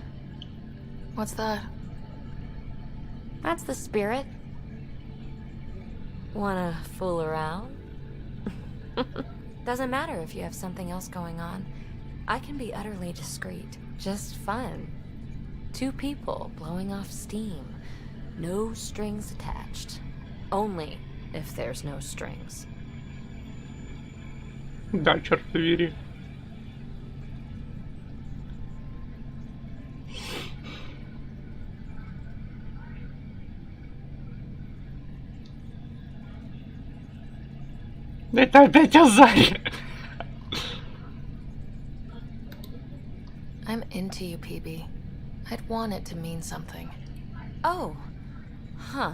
What's that? That's the spirit. Wanna fool around? Doesn't matter if you have something else going on. I can be utterly discreet. Just fun. Two people blowing off steam. No strings attached. Only if there's no strings. Да, черт побери. Это опять Азарь. I'm into you, PB. I'd want it to mean something. Oh. Huh.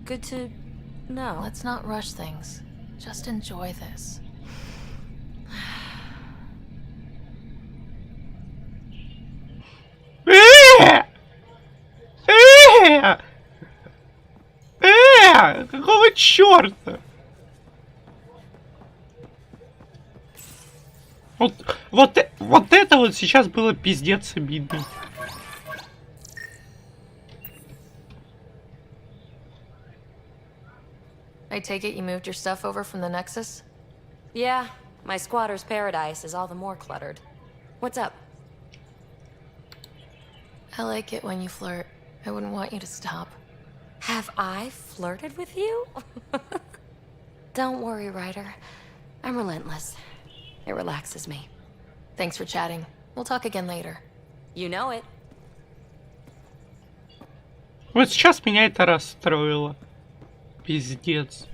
Good to know. Let's not rush things. Just enjoy this. Какого черта? Вот это вот сейчас было пиздец обидно. I take it you moved your stuff over from the Nexus? Yeah, my squatter's paradise is all the more cluttered. What's up? I like it when you flirt. I wouldn't want you to stop. Have I flirted with you? Don't worry, Ryder. I'm relentless. It relaxes me. Thanks for chatting. We'll talk again later. You know it. Вот сейчас меня это расстроило. Пиздец.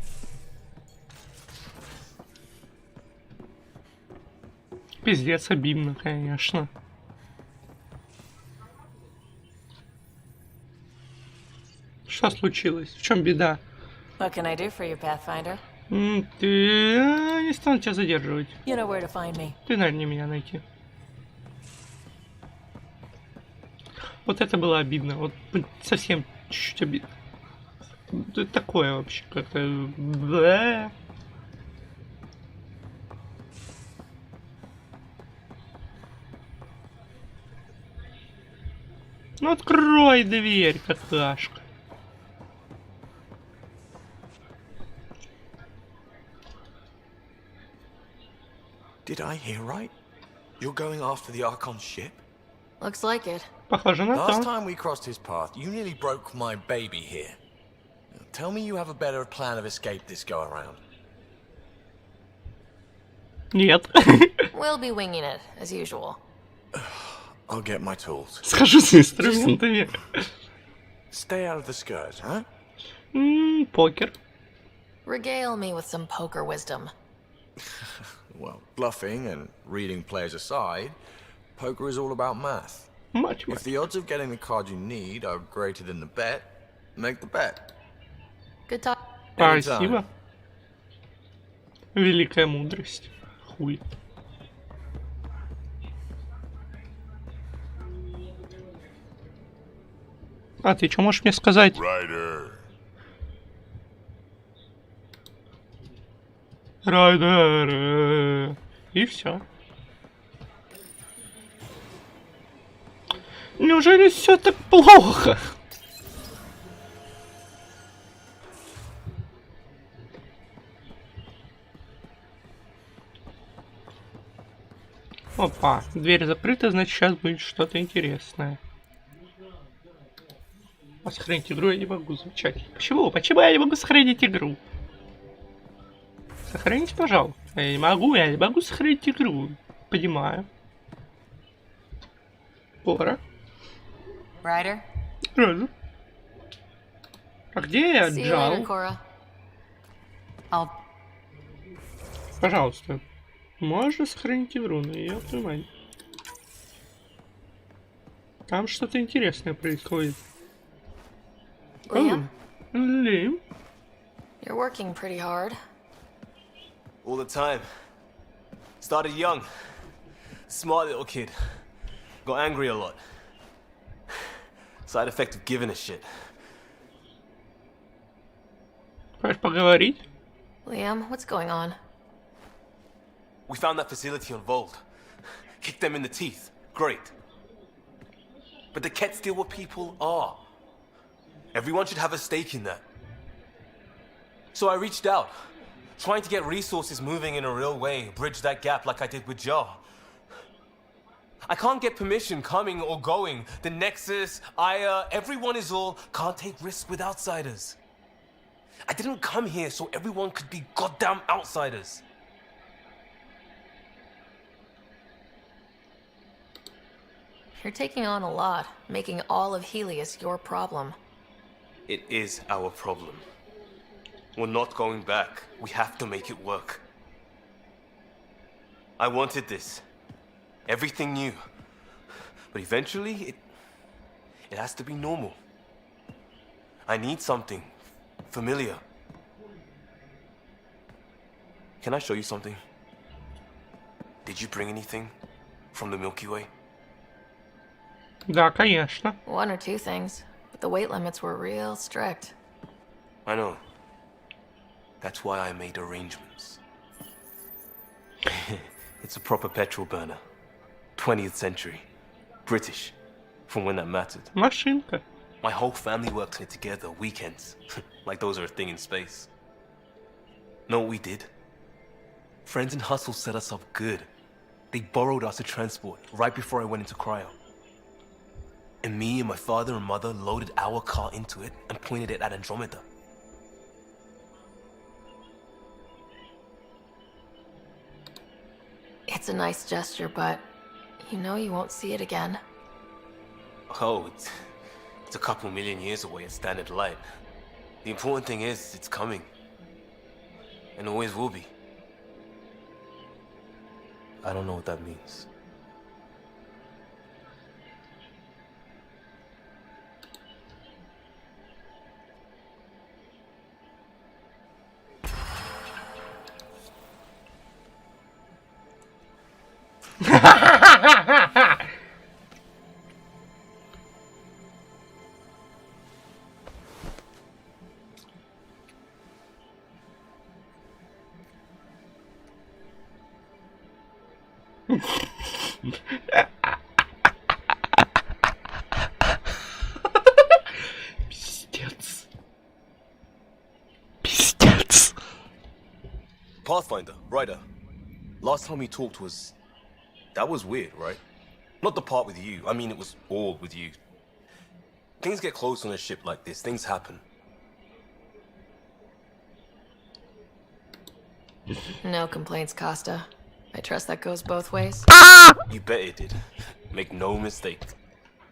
Пиздец обидно, конечно. Что случилось? В чем беда? What can I do for you, Pathfinder? Ты не стану тебя задерживать. You know where to find me. Ты, наверное, меня найти. Вот это было обидно. Вот совсем чуть-чуть обидно. Это такое вообще как-то. Ну открой дверь, какашка. Did I hear right? You're going after the Archon's ship? Looks like it. Похоже на Last то. time we crossed his path, you nearly broke my baby here. Tell me you have a better plan of escape this go around. Нет. We'll be winging it, as usual. I'll get my tools. Схожу с инструментами. Stay out of the skirts, huh? Покер. Regale me with some poker wisdom. Well, bluffing and reading players aside, poker is all about math. Much. If the odds of getting the card you need are greater than the bet, make the bet. Good talk. Спасибо. Великая мудрость. Хуй. А ты что можешь мне сказать? Райдер. И все. Неужели все так плохо? Опа, дверь закрыта, значит сейчас будет что-то интересное. А сохранить игру я не могу, замечательно. Почему? Почему я не могу сохранить игру? Сохраните, пожалуйста. Я не могу сохранить игру. Понимаю. Пора. Ryder? Рада. А где я, See you later, Джал? Cora. Пожалуйста. Можно сохранить игру, но я понимаю. Там что-то интересное происходит. Liam? Liam? You're working pretty hard. All the time. Started young. Smart little kid. Got angry a lot. Side effect of giving a shit. Хочешь поговорить? Liam, what's going on? We found that facility on Vold. Kicked them in the teeth. Great. But the Kett still what people are. Everyone should have a stake in that. So I reached out, trying to get resources moving in a real way, bridge that gap like I did with Jar. I can't get permission coming or going. The Nexus, Aya, everyone is all can't take risks with outsiders. I didn't come here so everyone could be goddamn outsiders. You're taking on a lot, making all of Helios your problem. It is our problem. We're not going back. We have to make it work. I wanted this. Everything new. But eventually, it has to be normal. I need something familiar. Can I show you something? Did you bring anything from the Milky Way? Да, конечно. One or two things, but the weight limits were real strict. I know. That's why I made arrangements. It's a proper petrol burner. 20th century. British. From when that mattered. Машинка. My whole family worked on it together, weekends. Like those are a thing in space. Know what we did? Friends in Hustle set us up good. They borrowed us to transport right before I went into cryo. And me and my father and mother loaded our car into it and pointed it at Andromeda. It's a nice gesture, but you know you won't see it again. Oh, it's a couple million years away at standard light. The important thing is, it's coming. And always will be. I don't know what that means. Пиздец. Пиздец. Pathfinder, Ryder. Last time we talked was... That was weird, right? Not the part with you. I mean, it was all with you. Things get close on a ship like this. Things happen. No complaints, Costa. I trust that goes both ways. You bet it did. Make no mistake.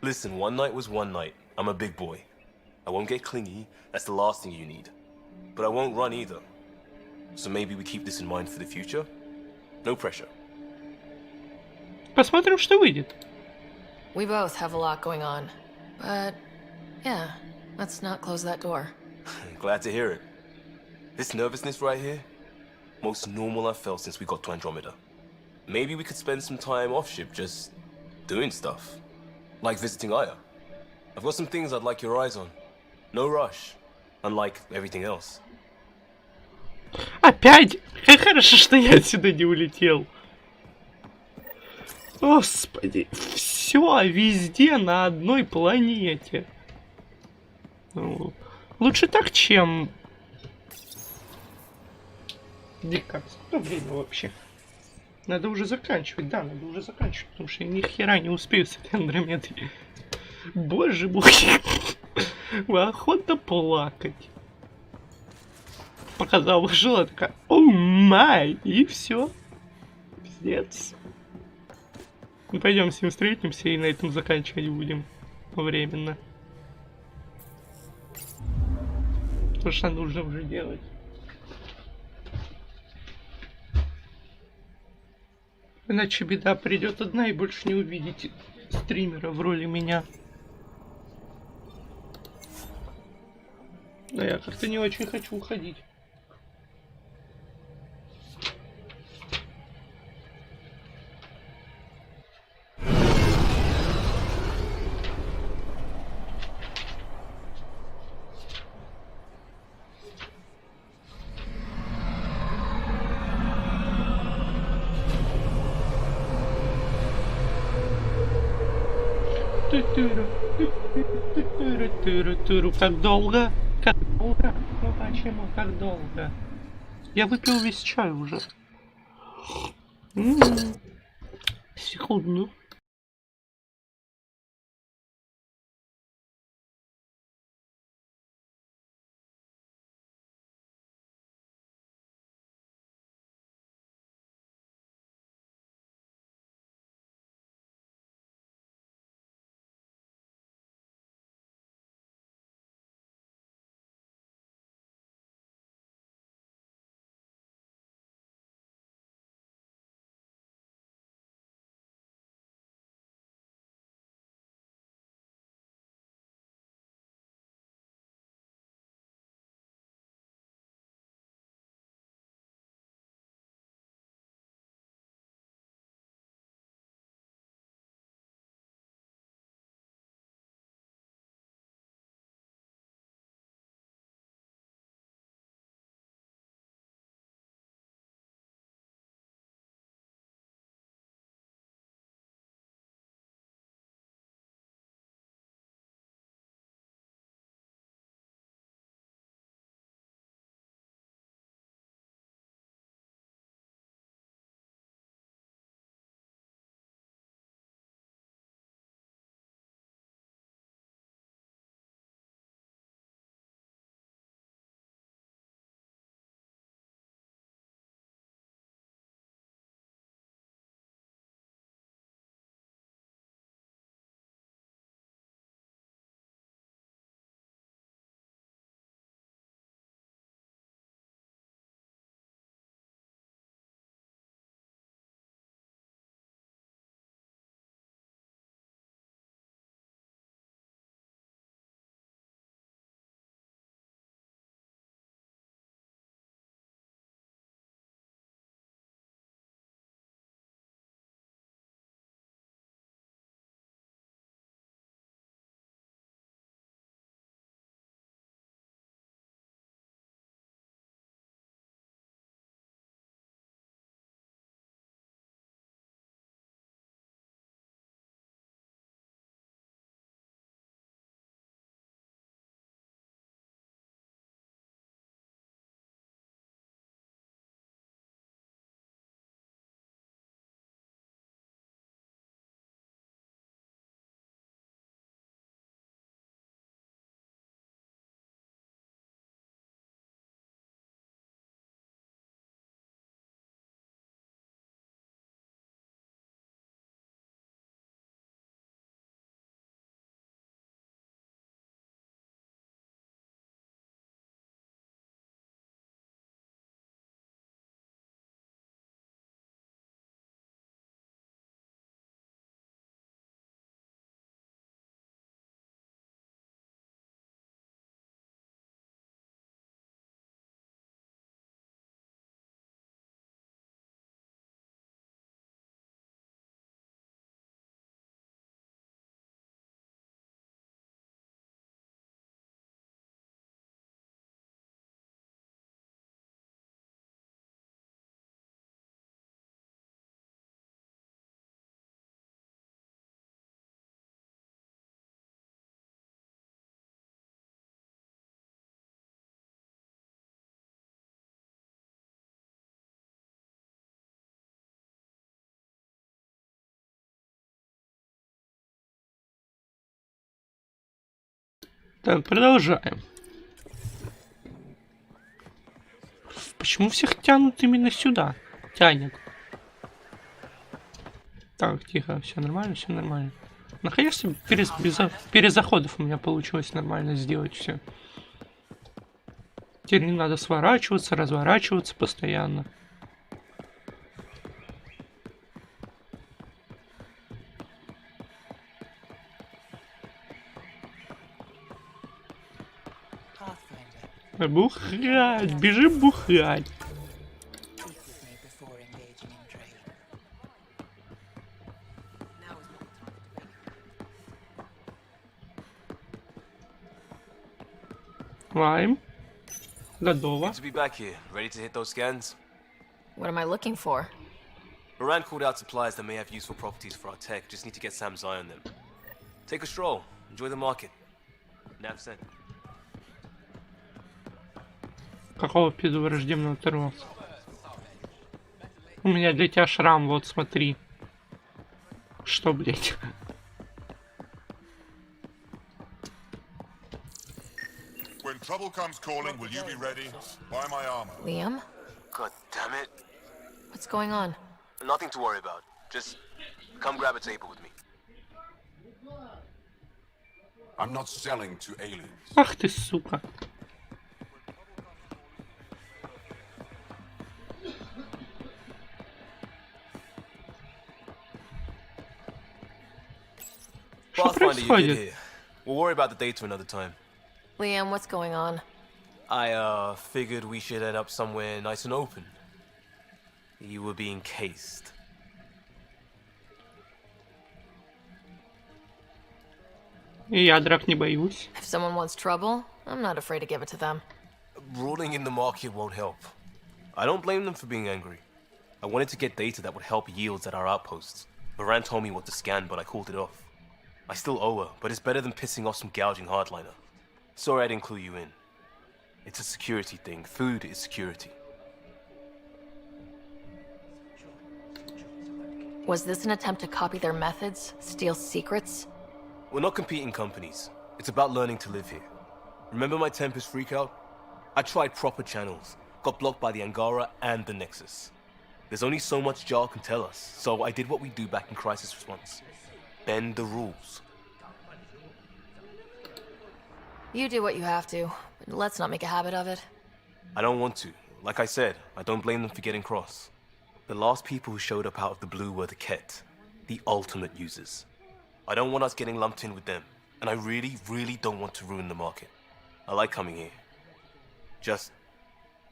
Listen, one night was one night. I'm a big boy. I won't get clingy. That's the last thing you need. But I won't run either. So maybe we keep this in mind for the future? No pressure. Посмотрим, что выйдет. We both have a lot going on. But, yeah, let's not close that door. Glad to hear it. This nervousness right here, most normal I've felt since we got to Andromeda. Maybe we could spend some time off ship just doing stuff. Like visiting Aya. I've got some things I'd like your eyes on. No rush. Unlike everything else. Опять? Как хорошо, что я отсюда не улетел. Господи. Все везде на одной планете. Ну, лучше так, чем... Дико. Сколько время вообще? Надо уже заканчивать. Да, надо уже заканчивать. Потому что я ни хера не успею с этой Андромедой. Боже мой. Охота плакать. Пока заложила, такая, о май, и все. Пиздец. Ну, пойдем с ним встретимся и на этом заканчивать будем временно. То, что нужно уже делать. Иначе беда, придет одна и больше не увидите стримера в роли меня. Но я как-то не очень хочу уходить. Как долго? Как долго? Ну почему так долго? Я выпил весь чай уже. Секунду. Так, продолжаем. Почему всех тянут именно сюда? Тянет. Так, тихо, все нормально, все нормально. Наконец-то без перезаходов у меня получилось нормально сделать все. Теперь не надо сворачиваться, разворачиваться постоянно. Бухать, бежим бухать. Лайм. Готово. Good to be back here, ready to hit those scans. What am I looking for? Moran called out supplies that may have useful properties for our tech. Just need to get Sam's eye on them. Take a stroll. Enjoy the market. Nav sent. Какого пизду враждебного торговца? У меня для тебя шрам, вот смотри. Что, блять? When trouble comes calling, will you be ready? Buy my armor. Liam? God damn it. What's going on? Nothing to worry about. Just come grab a table with me. I'm not selling to aliens. Ах ты, сука. Что происходит? We'll worry about the data another time. Liam, what's going on? I figured we should end up somewhere nice and open. You were being cased. Я драк не боюсь. If someone wants trouble, I'm not afraid to give it to them. Ruling in the market won't help. I don't blame them for being angry. I wanted to get data that would help yields at our outposts. Moran told me what to scan, but I called it off. I still owe her, but it's better than pissing off some gouging hardliner. Sorry I didn't clue you in. It's a security thing. Food is security. Was this an attempt to copy their methods? Steal secrets? We're not competing companies. It's about learning to live here. Remember my Tempest freakout? I tried proper channels. Got blocked by the Angara and the Nexus. There's only so much Jar can tell us, so I did what we do back in Crisis Response. Bend the rules. You do what you have to, but let's not make a habit of it. I don't want to. Like I said, I don't blame them for getting cross. The last people who showed up out of the blue were the Ket, the ultimate users. I don't want us getting lumped in with them, and I really, really don't want to ruin the market. I like coming here. Just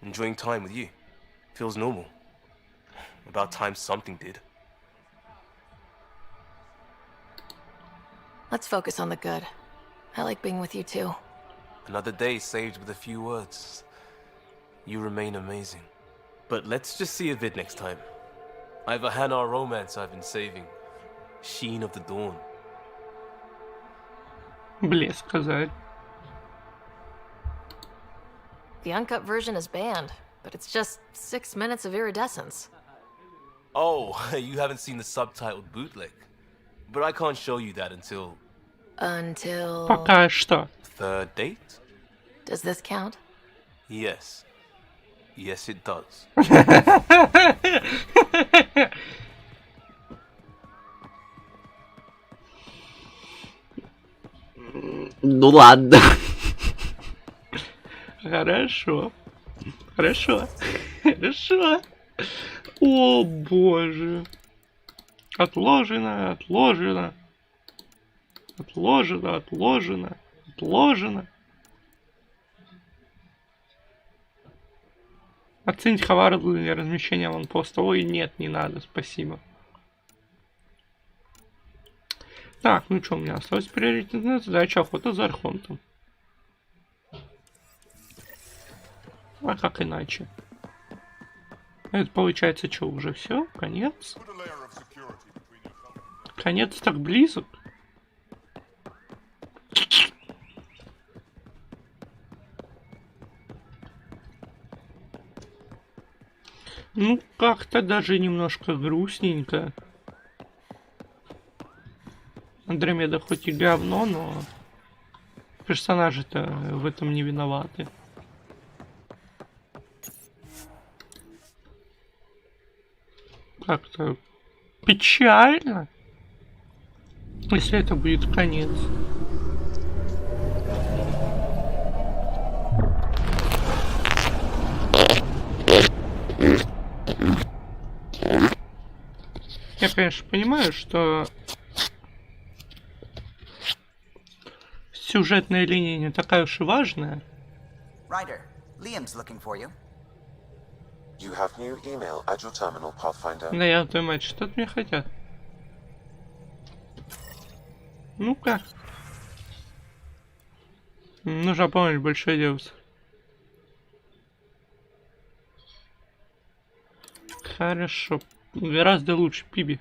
enjoying time with you. Feels normal. About time something did. Let's focus on the good. I like being with you too. Another day saved with a few words. You remain amazing. But let's just see a vid next time. I have a Hanar romance I've been saving. Sheen of the Dawn. Блеск сказать. The uncut version is banned, but it's just 6 minutes of iridescence. Oh, you haven't seen the subtitled bootleg. But I can't show you that until... Until... Пока что. Third date? Does this count? Yes. Yes, it does. Ну ладно. Хорошо. Хорошо. Хорошо. О боже. Отложено, отложено. Отложено, отложено, отложено. Оценить хаварду для размещения ванпоста. Ой, нет, не надо, спасибо. Так, ну что, у меня осталась приоритетная задача охота за Архонтом. А как иначе? Это получается что, уже все? Конец? Конец так близок? Ну, как-то даже немножко грустненько. Андромеда хоть и говно, но... В персонажи-то в этом не виноваты. Как-то печально, если это будет конец. Я, конечно, понимаю, что сюжетная линия не такая уж и важная. Ryder, Liam's looking for you. You have new email at your terminal, Pathfinder. Да я думаю, что от меня хотят. Ну-ка. Нужно помочь большой девушке. Хорошо. Гораздо лучше, Пиби.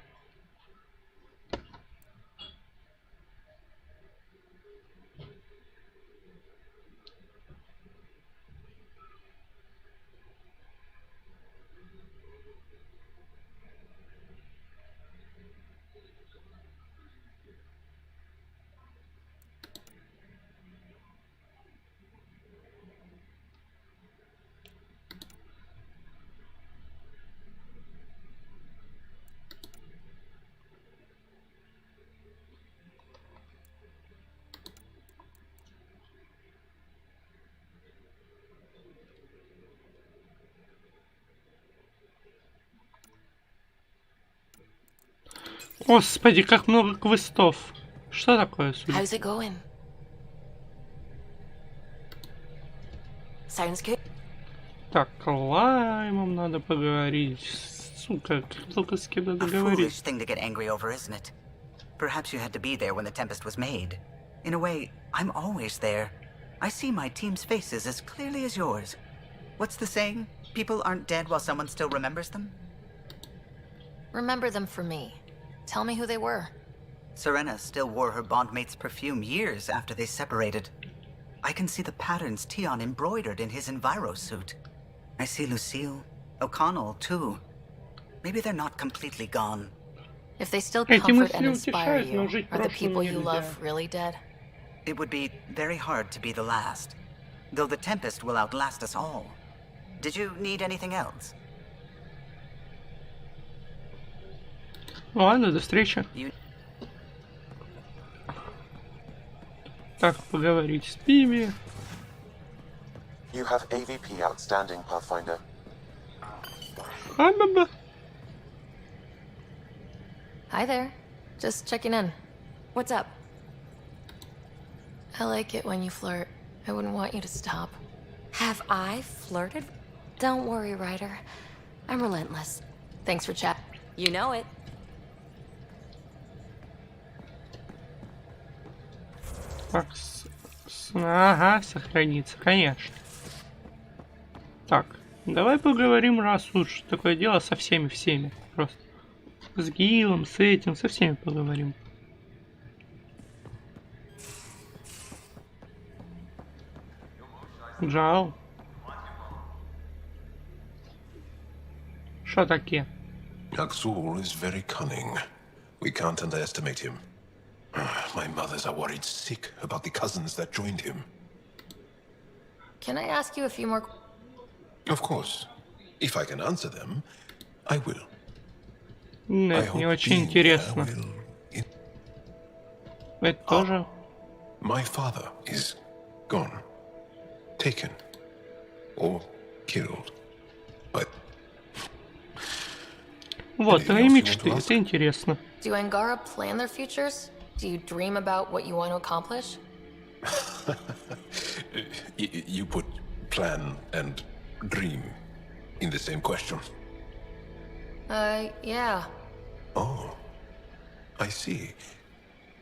Господи, как много квестов. Что такое, судя? How's it going? Sounds good. Так, Лаймом надо поговорить. Сука, как только с кем надо A говорить. foolish thing to get angry over, isn't it? Perhaps you had to be there when the Tempest was made. In a way, I'm always there. I see my team's faces as clearly as yours. What's the saying? People aren't dead while someone still remembers them? Remember them for me. Tell me who they were. Serena still wore her bondmate's perfume years after they separated. I can see the patterns Tion embroidered in his Enviro suit. I see Lucille, O'Connell, too. Maybe they're not completely gone. If they still Эти comfort мысли and inspire утешают, но you, жить are the прошлым people you нельзя. love really dead? It would be very hard to be the last, though the Tempest will outlast us all. Did you need anything else? Ладно, до встречи. Так, поговорить с Пиби. You have AVP outstanding, Pathfinder. Hi there. Just checking in. What's up? I like it when you flirt. I wouldn't want you to stop. Have I flirted? Don't worry, Ryder. I'm relentless. Thanks for chat. You know it. Так, ага, сохранится, конечно. Так, давай поговорим, раз уж такое дело, со всеми. Просто с Гилом, с этим, со всеми поговорим. Джал. Что таки? Axul is very cunning. We can't underestimate him. My mothers are worried sick about the cousins that joined him. Can I ask you a few more? Of course. If I can answer them, I will. Это не очень интересно. Это тоже. My father is gone. Taken. Or killed. But... Вот, твои мечты, это интересно. Do Angara plan their futures? Do you dream about what you want to accomplish? You put plan and dream in the same question. Yeah. Oh, I see.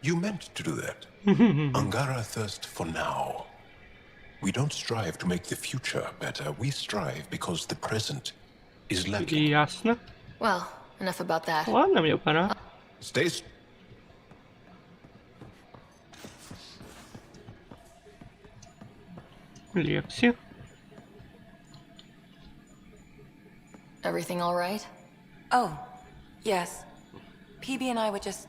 You meant to do that. Angara thirst for now. We don't strive to make the future better. We strive because the present is lacking. Ясно. Well, enough about that. Ладно, мне пора. Stay. Лекси. Everything all right? Oh, yes. PB and I were just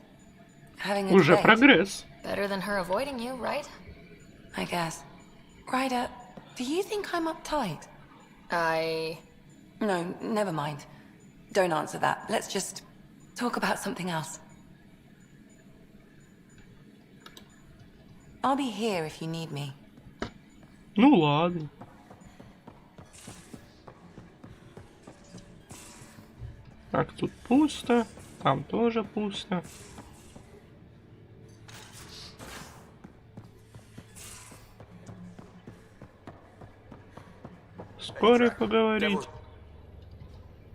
having a Уже debate. прогресс. Better than her avoiding you, right? I guess. Ryder, do you think I'm uptight? No, never mind. Don't answer that. Let's just talk about something else. I'll be here if you need me. Ну ладно. Так, тут пусто. Там тоже пусто. Скоро поговорить.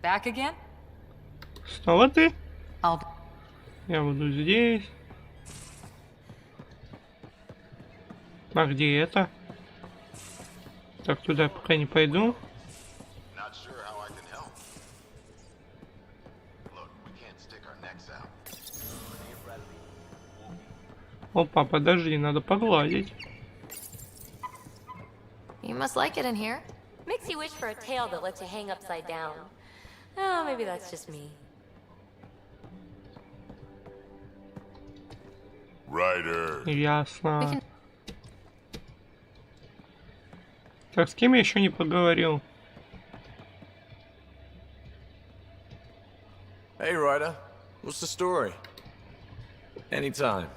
Back again? Снова ты? I'll... Я буду здесь. А где это? Так, туда пока не пойду. Опа, подожди, надо погладить. You must like it in here. Makes you wish for a tail that lets you hang upside down. Oh, maybe that's just me. Ryder. Ясно. Так, с кем я еще не поговорил? Hey, Ryder. What's the story? Anytime.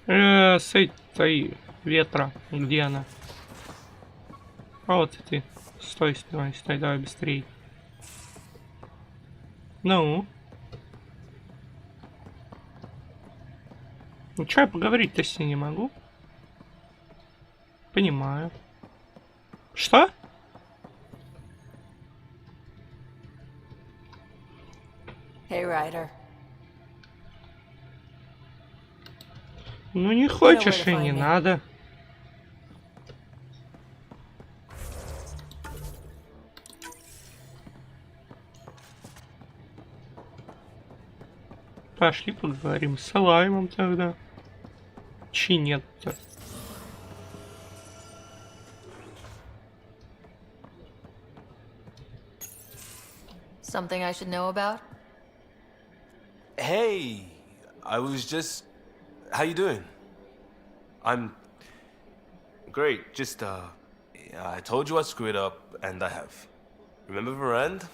С этой ветра. Где она? А вот ты. Стой, стой, стой, давай быстрее. Ну? Ну чё я поговорить-то с ней не могу? Понимаю. Что? Hey, Ryder. Ну не хочешь и не надо. Пошли поговорим с Лаймом тогда. Чи нет-то? Something I should know about? Hey, I was just... How you doing? I'm... Great, just, I told you I screwed up, and I have. Remember Varand?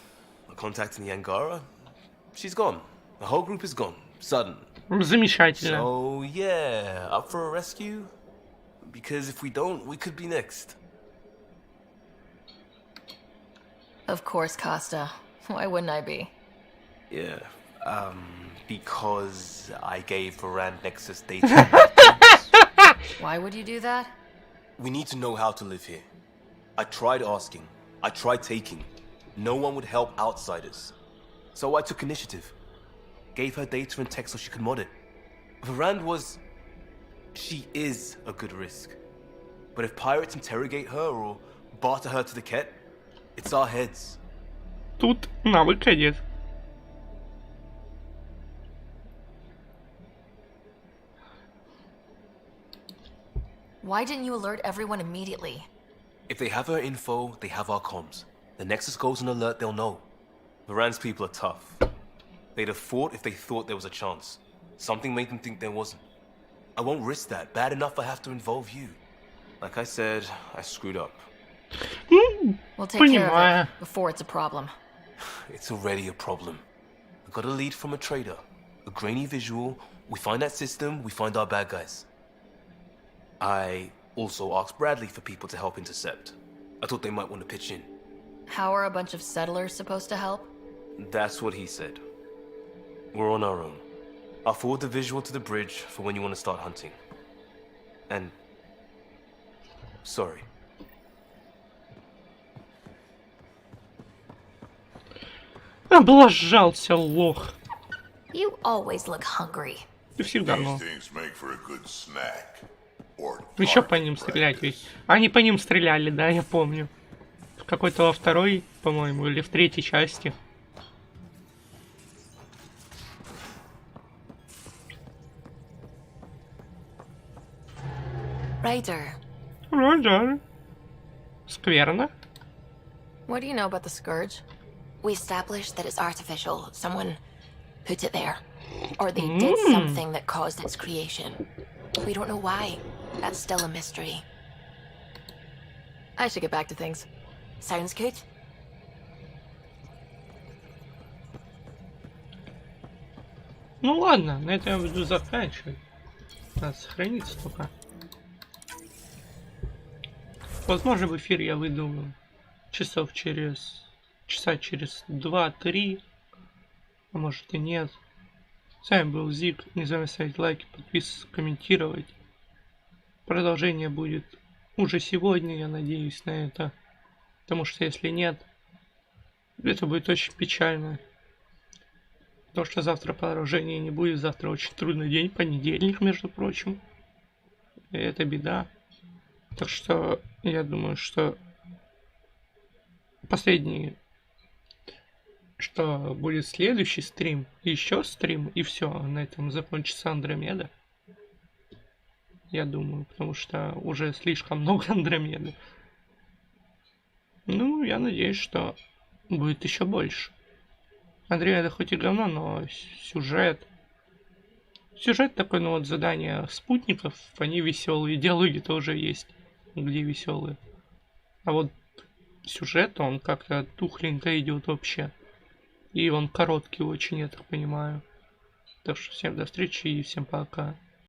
I contacted the Angara? She's gone. The whole group is gone. Sudden. Замечательно. So, yeah, up for a rescue? Because if we don't, we could be next. Of course, Costa. Why wouldn't I be? Yeah, because I gave Varand Nexus data. Why would you do that? We need to know how to live here. I tried asking. I tried taking. No one would help outsiders. So I took initiative. Gave her data and tech so she could mod it. Varand was... She is a good risk. But if pirates interrogate her or barter her to the Ket, it's our heads. Тут навык одет. Why didn't you alert everyone immediately? If they have her info, they have our comms. The Nexus goes on alert, they'll know. Varand's people are tough. They'd have fought if they thought there was a chance. Something made them think there wasn't. I won't risk that. Bad enough I have to involve you. Like I said, I screwed up. We'll take care of it before it's a problem. It's already a problem. I got a lead from a trader. A grainy visual. We find that system, we find our bad guys. I also asked Bradley for people to help intercept. I thought they might want to pitch in. How are a bunch of settlers supposed to help? That's what he said. We're on our own. I'll forward the visual to the bridge for when you want to start hunting. And... sorry. Облажался, лох. You always look hungry. Ты всегда, ну. These things make for a good snack. Or Еще по ним стрелять ведь. Они по ним стреляли, да, я помню. В какой-то во второй, по-моему, или в третьей части. Ryder. Роджер. Скверно. What do you know about the Scourge? We established that it's artificial. Someone put it there. Or they did something that caused its creation. We don't know why. That's still a mystery. I should get back to things. Sounds good. Ну ладно, на этом я буду заканчивать. Надо сохраниться только. Возможно, в эфир я выйду часа через 2-3, а может и нет. С вами был Зик. Не забывайте ставить лайки, подписываться, комментировать. Продолжение будет уже сегодня, я надеюсь на это. Потому что если нет, это будет очень печально. Потому что завтра продолжения не будет. Завтра очень трудный день, понедельник, между прочим. И это беда. Так что я думаю, что последний, что будет следующий стрим, еще стрим, и все, на этом закончится Андромеда. Я думаю, потому что уже слишком много Андромеды. Ну, я надеюсь, что будет еще больше. Андромеда хоть и говно, но сюжет такой, ну вот задания спутников, они веселые, диалоги тоже есть, где веселые. А вот сюжет, он как-то тухленько идет вообще. И он короткий очень, я так понимаю. Так что всем до встречи и всем пока.